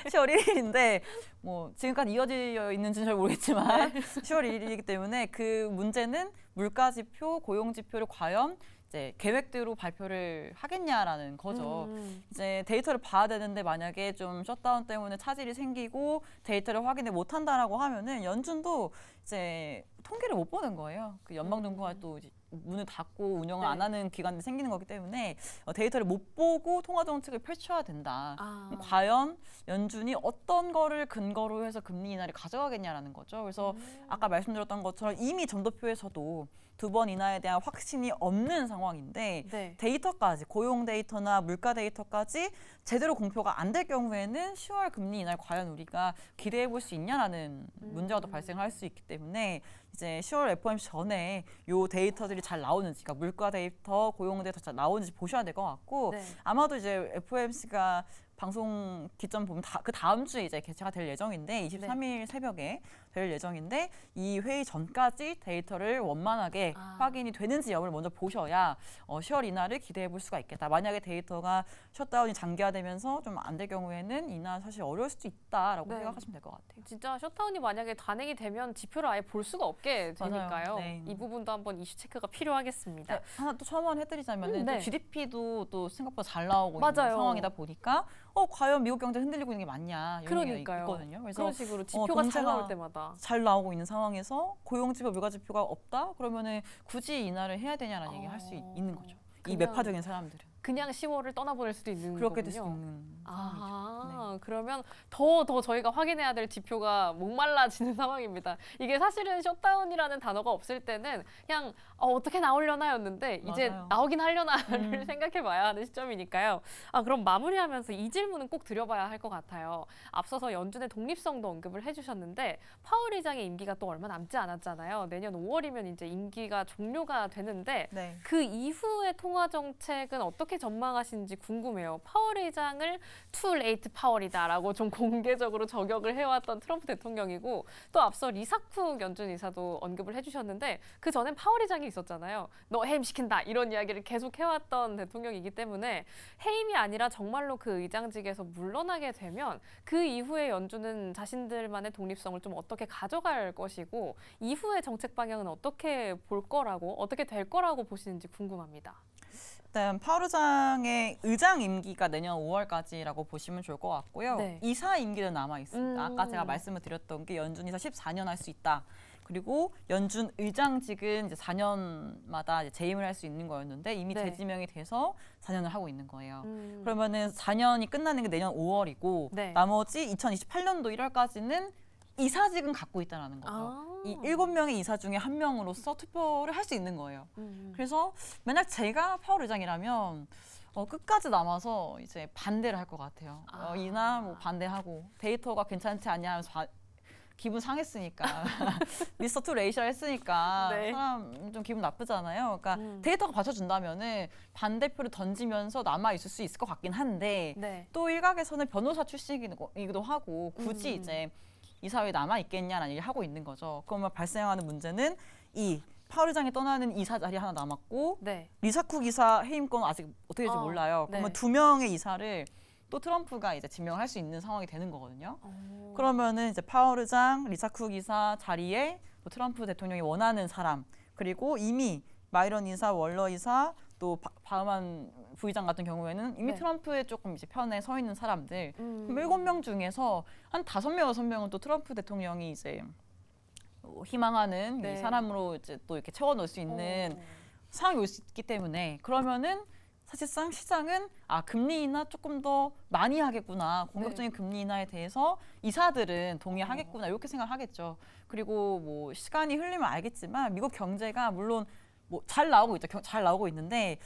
S4: 10월 1일인데 뭐 지금까지 이어져 있는지는 잘 모르겠지만 10월 1일이기 때문에 그 문제는 물가지표, 고용지표를 과연 이제 계획대로 발표를 하겠냐라는 거죠. 이제 데이터를 봐야 되는데 만약에 좀 셧다운 때문에 차질이 생기고 데이터를 확인을 못한다라고 하면은 연준도 이제 통계를 못 보는 거예요. 그 연방정부가 또 이제 문을 닫고 운영을 안 하는 기관들이 생기는 거기 때문에 데이터를 못 보고 통화 정책을 펼쳐야 된다. 그럼 과연 연준이 어떤 거를 근거로 해서 금리 인하를 가져가겠냐라는 거죠. 그래서 아까 말씀드렸던 것처럼 이미 점도표에서도 2번 인하에 대한 확신이 없는 상황인데
S1: 네.
S4: 데이터까지 고용 데이터나 물가 데이터까지 제대로 공표가 안 될 경우에는 10월 금리 인하를 과연 우리가 기대해 볼 수 있냐라는 문제가 또 발생할 수 있기 때문에 이제 10월 FOMC 전에 요 데이터들이 잘 나오는지, 그러니까 물가 데이터, 고용 데이터 잘 나오는지 보셔야 될 것 같고
S1: 네.
S4: 아마도 이제 FOMC가 방송 기점 보면 그 다음 주에 이제 개최가 될 예정인데 23일 새벽에 될 예정인데 이 회의 전까지 데이터를 원만하게 확인이 되는지 여부를 먼저 보셔야 10월 인하를 기대해 볼 수가 있겠다. 만약에 데이터가 셧다운이 장기화되면서 좀 안 될 경우에는 인하 사실 어려울 수도 있다라고
S1: 네.
S4: 생각하시면 될 것 같아요.
S1: 진짜 셧다운이 만약에 단행이 되면 지표를 아예 볼 수가 없게 되니까요.
S4: 네.
S1: 이 부분도 한번 이슈 체크가 필요하겠습니다.
S4: 네, 하나 또 첨언 해드리자면
S1: 네.
S4: GDP도 또 생각보다 잘 나오고
S1: 맞아요.
S4: 있는 상황이다 보니까 과연 미국 경제 흔들리고 있는 게 맞냐 이런 게
S1: 그러니까요.
S4: 있거든요. 그래서
S1: 그런 식으로 지표가 잘
S4: 경제가
S1: 나올 때마다.
S4: 잘 나오고 있는 상황에서 고용지표, 물가지표가 없다? 그러면은 굳이 인하를 해야 되냐라는 얘기를 할 수 있는 거죠. 이
S1: 그냥
S4: 매파적인 사람들은.
S1: 그냥 10월을 떠나보낼 수도 있는
S4: 그렇게 될 수
S1: 거군요.
S4: 있는 상황이죠.
S1: 그러면 더 저희가 확인해야 될 지표가 목말라지는 상황입니다. 이게 사실은 셧다운이라는 단어가 없을 때는 그냥 어떻게 나오려나였는데 이제
S4: 맞아요.
S1: 나오긴 하려나를 생각해봐야 하는 시점이니까요. 그럼 마무리하면서 이 질문은 꼭 드려봐야 할 것 같아요. 앞서서 연준의 독립성도 언급을 해주셨는데 파월 의장의 임기가 또 얼마 남지 않았잖아요. 내년 5월이면 이제 임기가 종료가 되는데
S4: 네.
S1: 그 이후의 통화 정책은 어떻게 전망하시는지 궁금해요. 파월 의장을 too late 파월이다라고 좀 공개적으로 저격을 해왔던 트럼프 대통령이고 또 앞서 리사쿡 연준 이사도 언급을 해주셨는데 그 전엔 파월 의장이 있었잖아요. 너 해임시킨다 이런 이야기를 계속 해왔던 대통령이기 때문에 해임이 아니라 정말로 그 의장직에서 물러나게 되면 그 이후에 연준은 자신들만의 독립성을 좀 어떻게 가져갈 것이고 이후의 정책 방향은 어떻게 볼 거라고 어떻게 될 거라고 보시는지 궁금합니다.
S4: 일단 파월 의장의 의장 임기가 내년 5월까지라고 보시면 좋을 것 같고요.
S1: 네.
S4: 이사 임기는 남아 있습니다. 아까 제가 말씀을 드렸던 게 연준 이사 14년 할 수 있다. 그리고 연준 의장직은 이제 4년마다 이제 재임을 할 수 있는 거였는데 이미
S1: 네.
S4: 재지명이 돼서 4년을 하고 있는 거예요. 그러면은 4년이 끝나는 게 내년 5월이고
S1: 네.
S4: 나머지 2028년도 1월까지는 이사직은 갖고 있다는 거죠. 이 7명의 이사 중에 1명으로서 투표를 할 수 있는 거예요. 그래서 만약 제가 파월 의장이라면 끝까지 남아서 이제 반대를 할 것 같아요. 인하 뭐 반대하고 데이터가 괜찮지 않냐 하면서 기분 상했으니까 미스터 투 레이셜 했으니까
S1: 네.
S4: 사람 좀 기분 나쁘잖아요. 그러니까 데이터가 받쳐준다면은 반대표를 던지면서 남아 있을 수 있을 것 같긴 한데
S1: 네.
S4: 또 일각에서는 변호사 출신이기도 하고 굳이 이제 이사회에 남아 있겠냐라는 얘기를 하고 있는 거죠. 그러면 발생하는 문제는 이 파월의장이 떠나는 이사 자리 하나 남았고
S1: 네.
S4: 리사쿡 이사 해임권 아직 어떻게 될지 몰라요. 그러면
S1: 네.
S4: 2명의 이사를 또 트럼프가 이제 지명할 수 있는 상황이 되는 거거든요. 그러면은 이제 파월 의장, 리사쿡 이사 자리에 또 트럼프 대통령이 원하는 사람, 그리고 이미 마이런 이사, 월러 이사, 또 바흐만 부의장 같은 경우에는 이미
S1: 네.
S4: 트럼프의 조금 이제 편에 서 있는 사람들, 그럼 7명 중에서 한 5명, 6명은 또 트럼프 대통령이 이제 희망하는
S1: 네.
S4: 이 사람으로 이제 또 이렇게 채워 넣을 수 있는 상황이 올 수 있기 때문에 그러면은 사실상 시장은 금리 인하 조금 더 많이 하겠구나. 공격적인 금리 인하에 대해서 이사들은 동의하겠구나. 이렇게 생각하겠죠. 그리고 뭐 시간이 흘리면 알겠지만 미국 경제가 물론 뭐 잘 나오고 있죠. 잘 나오고 있는데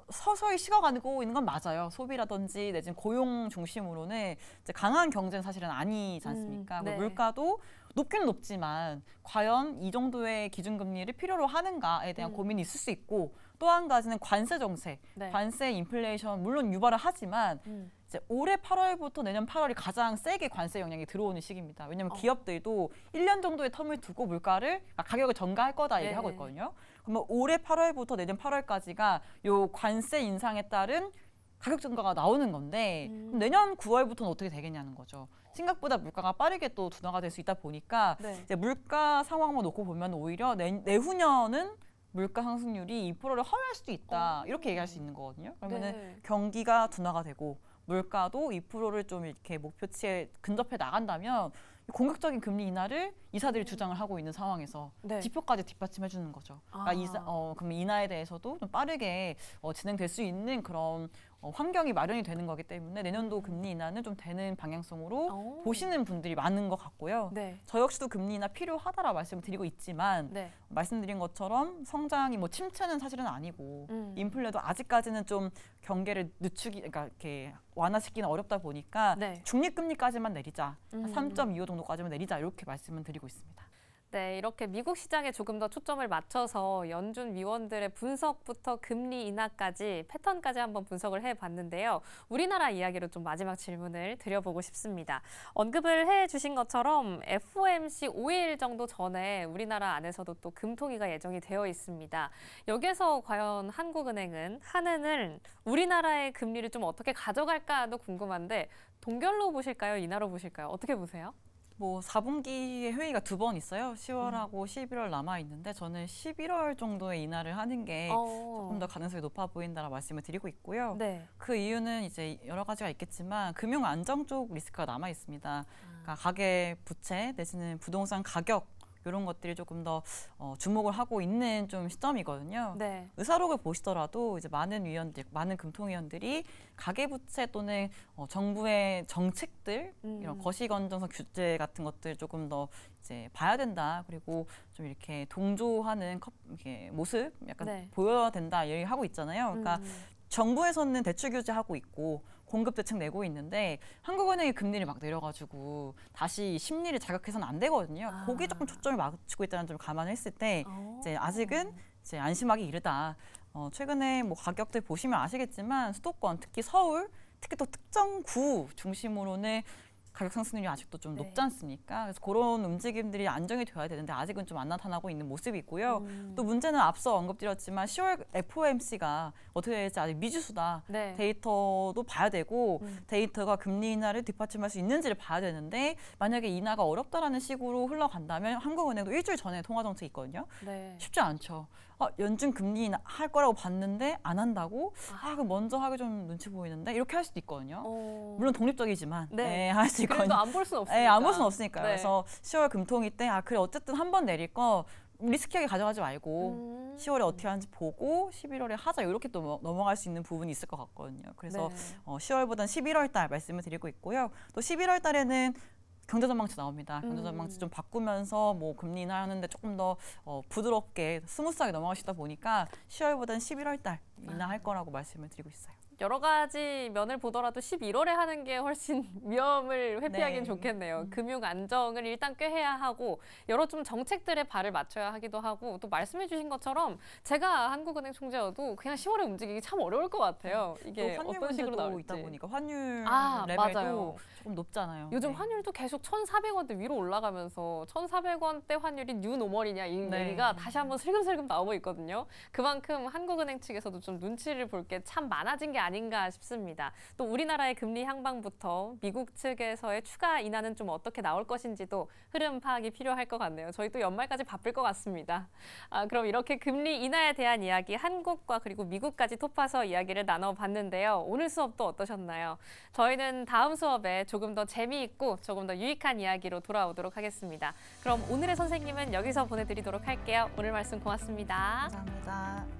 S4: 서서히 식어가고 있는 건 맞아요. 소비라든지 내지는 고용 중심으로는 이제 강한 경제는 사실은 아니지 않습니까?
S1: 네.
S4: 물가도 높긴 높지만 과연 이 정도의 기준금리를 필요로 하는가에 대한 고민이 있을 수 있고 또 한 가지는 관세 정책,
S1: 네.
S4: 관세 인플레이션 물론 유발을 하지만 이제 올해 8월부터 내년 8월이 가장 세게 관세 영향이 들어오는 시기입니다. 왜냐하면 기업들도 1년 정도의 텀을 두고 물가를 가격을 전가할 거다 얘기하고 있거든요. 그러면 올해 8월부터 내년 8월까지가 요 관세 인상에 따른 가격 증가가 나오는 건데 그럼 내년 9월부터는 어떻게 되겠냐는 거죠. 생각보다 물가가 빠르게 또 둔화가 될 수 있다 보니까
S1: 네.
S4: 이제 물가 상황만 놓고 보면 오히려 내후년은 물가 상승률이 2%를 허용할 수도 있다. 이렇게 얘기할 수 있는 거거든요. 그러면은
S1: 네.
S4: 경기가 둔화가 되고 물가도 2%를 좀 이렇게 목표치에 근접해 나간다면 공격적인 금리 인하를 이사들이 주장을 하고 있는 상황에서
S1: 네.
S4: 지표까지 뒷받침해 주는 거죠. 그러니까 그럼 인하에 대해서도 좀 빠르게 진행될 수 있는 그런 환경이 마련이 되는 거기 때문에 내년도 금리 인하는 좀 되는 방향성으로 보시는 분들이 많은 것 같고요.
S1: 네.
S4: 저 역시도 금리 인하 필요하다라 말씀을 드리고 있지만
S1: 네.
S4: 말씀드린 것처럼 성장이 뭐 침체는 사실은 아니고 인플레도 아직까지는 좀 경계를 그러니까 이렇게 완화시키는 어렵다 보니까
S1: 네.
S4: 중립금리까지만 내리자, 3.25 정도까지만 내리자 이렇게 말씀을 드리고 있습니다.
S1: 네, 이렇게 미국 시장에 조금 더 초점을 맞춰서 연준 위원들의 분석부터 금리 인하까지 패턴까지 한번 분석을 해봤는데요. 우리나라 이야기로 좀 마지막 질문을 드려보고 싶습니다. 언급을 해주신 것처럼 FOMC 5일 정도 전에 우리나라 안에서도 또 금통위가 예정이 되어 있습니다. 여기에서 과연 한국은행은 한은을 우리나라의 금리를 좀 어떻게 가져갈까도 궁금한데 동결로 보실까요? 인하로 보실까요? 어떻게 보세요?
S4: 뭐 4분기에 회의가 2번 있어요. 10월하고 11월 남아 있는데 저는 11월 정도에 인하를 하는 게 조금 더 가능성이 높아 보인다라고 말씀을 드리고 있고요.
S1: 네.
S4: 그 이유는 이제 여러 가지가 있겠지만 금융 안정 쪽 리스크가 남아 있습니다. 그러니까 가계 부채 내지는 부동산 가격 이런 것들이 조금 더 주목을 하고 있는 좀 시점이거든요.
S1: 네.
S4: 의사록을 보시더라도 이제 많은 위원들, 많은 금통위원들이 가계부채 또는 정부의 정책들, 이런 거시건전성 규제 같은 것들 조금 더 이제 봐야 된다. 그리고 좀 이렇게 동조하는 이렇게 모습 약간
S1: 네.
S4: 보여야 된다 얘기하고 있잖아요. 그러니까 정부에서는 대출 규제하고 있고 공급 대책 내고 있는데 한국은행이 금리를 막 내려가지고 다시 심리를 자극해서는 안 되거든요. 거기 조금 초점을 맞추고 있다는 점을 감안했을 때 이제 아직은 이제 안심하기 이르다. 최근에 뭐 가격들 보시면 아시겠지만 수도권 특히 서울 특히 또 특정 구 중심으로는 가격 상승률이 아직도 좀 높지 않습니까? 그래서 그런 움직임들이 안정이 돼야 되는데 아직은 좀 안 나타나고 있는 모습이 있고요. 또 문제는 앞서 언급드렸지만 10월 FOMC가 어떻게 될지 아직 미지수다.
S1: 네.
S4: 데이터도 봐야 되고 데이터가 금리 인하를 뒷받침할 수 있는지를 봐야 되는데 만약에 인하가 어렵다라는 식으로 흘러간다면 한국은행도 일주일 전에 통화정책이 있거든요.
S1: 네.
S4: 쉽지 않죠. 연준 금리 인하 할 거라고 봤는데 안 한다고? 그럼 먼저 하기 좀 눈치 보이는데 이렇게 할 수도 있거든요. 물론 독립적이지만
S1: 네.
S4: 할 수 있거든요.
S1: 그래도 안 볼 수는 없으니까.
S4: 네, 안 볼 수는 없으니까요.
S1: 네.
S4: 그래서 10월 금통위 때 그래 어쨌든 한 번 내릴 거 리스키하게 가져가지 말고 10월에 어떻게 하는지 보고 11월에 하자 이렇게 또 넘어갈 수 있는 부분이 있을 것 같거든요. 그래서
S1: 네.
S4: 10월보다는 11월 달 말씀을 드리고 있고요. 또 11월 달에는 경제전망치 나옵니다. 경제전망치 좀 바꾸면서 뭐 금리 인하하는데 조금 더 부드럽게 스무스하게 넘어가시다 보니까 10월보다는 11월 달 인하할 거라고 말씀을 드리고 있어요.
S1: 여러 가지 면을 보더라도 11월에 하는 게 훨씬 위험을 회피하기는
S4: 네.
S1: 좋겠네요. 금융 안정을 일단 꾀해야 하고 여러 좀 정책들에 발을 맞춰야 하기도 하고 또 말씀해 주신 것처럼 제가 한국은행 총재여도 그냥 10월에 움직이기 참 어려울 것 같아요. 이게
S4: 또 환율
S1: 어떤 식으로
S4: 문제도
S1: 나올지.
S4: 있다 보니까 환율 레벨도
S1: 맞아요.
S4: 조금 높잖아요.
S1: 요즘
S4: 네.
S1: 환율도 계속 1,400원대 위로 올라가면서 1,400원대 환율이 뉴 노멀이냐 이
S4: 네.
S1: 얘기가 다시 한번 슬금슬금 나오고 있거든요. 그만큼 한국은행 측에서도 좀 눈치를 볼 게 참 많아진 게 아닌가 싶습니다. 또 우리나라의 금리 향방부터 미국 측에서의 추가 인하는 좀 어떻게 나올 것인지도 흐름 파악이 필요할 것 같네요. 저희 또 연말까지 바쁠 것 같습니다. 그럼 이렇게 금리 인하에 대한 이야기 한국과 그리고 미국까지 톱파서 이야기를 나눠봤는데요. 오늘 수업도 어떠셨나요? 저희는 다음 수업에 조금 더 재미있고 조금 더 유익한 이야기로 돌아오도록 하겠습니다. 그럼 오늘의 선생님은 여기서 보내드리도록 할게요. 오늘 말씀 고맙습니다.
S4: 감사합니다.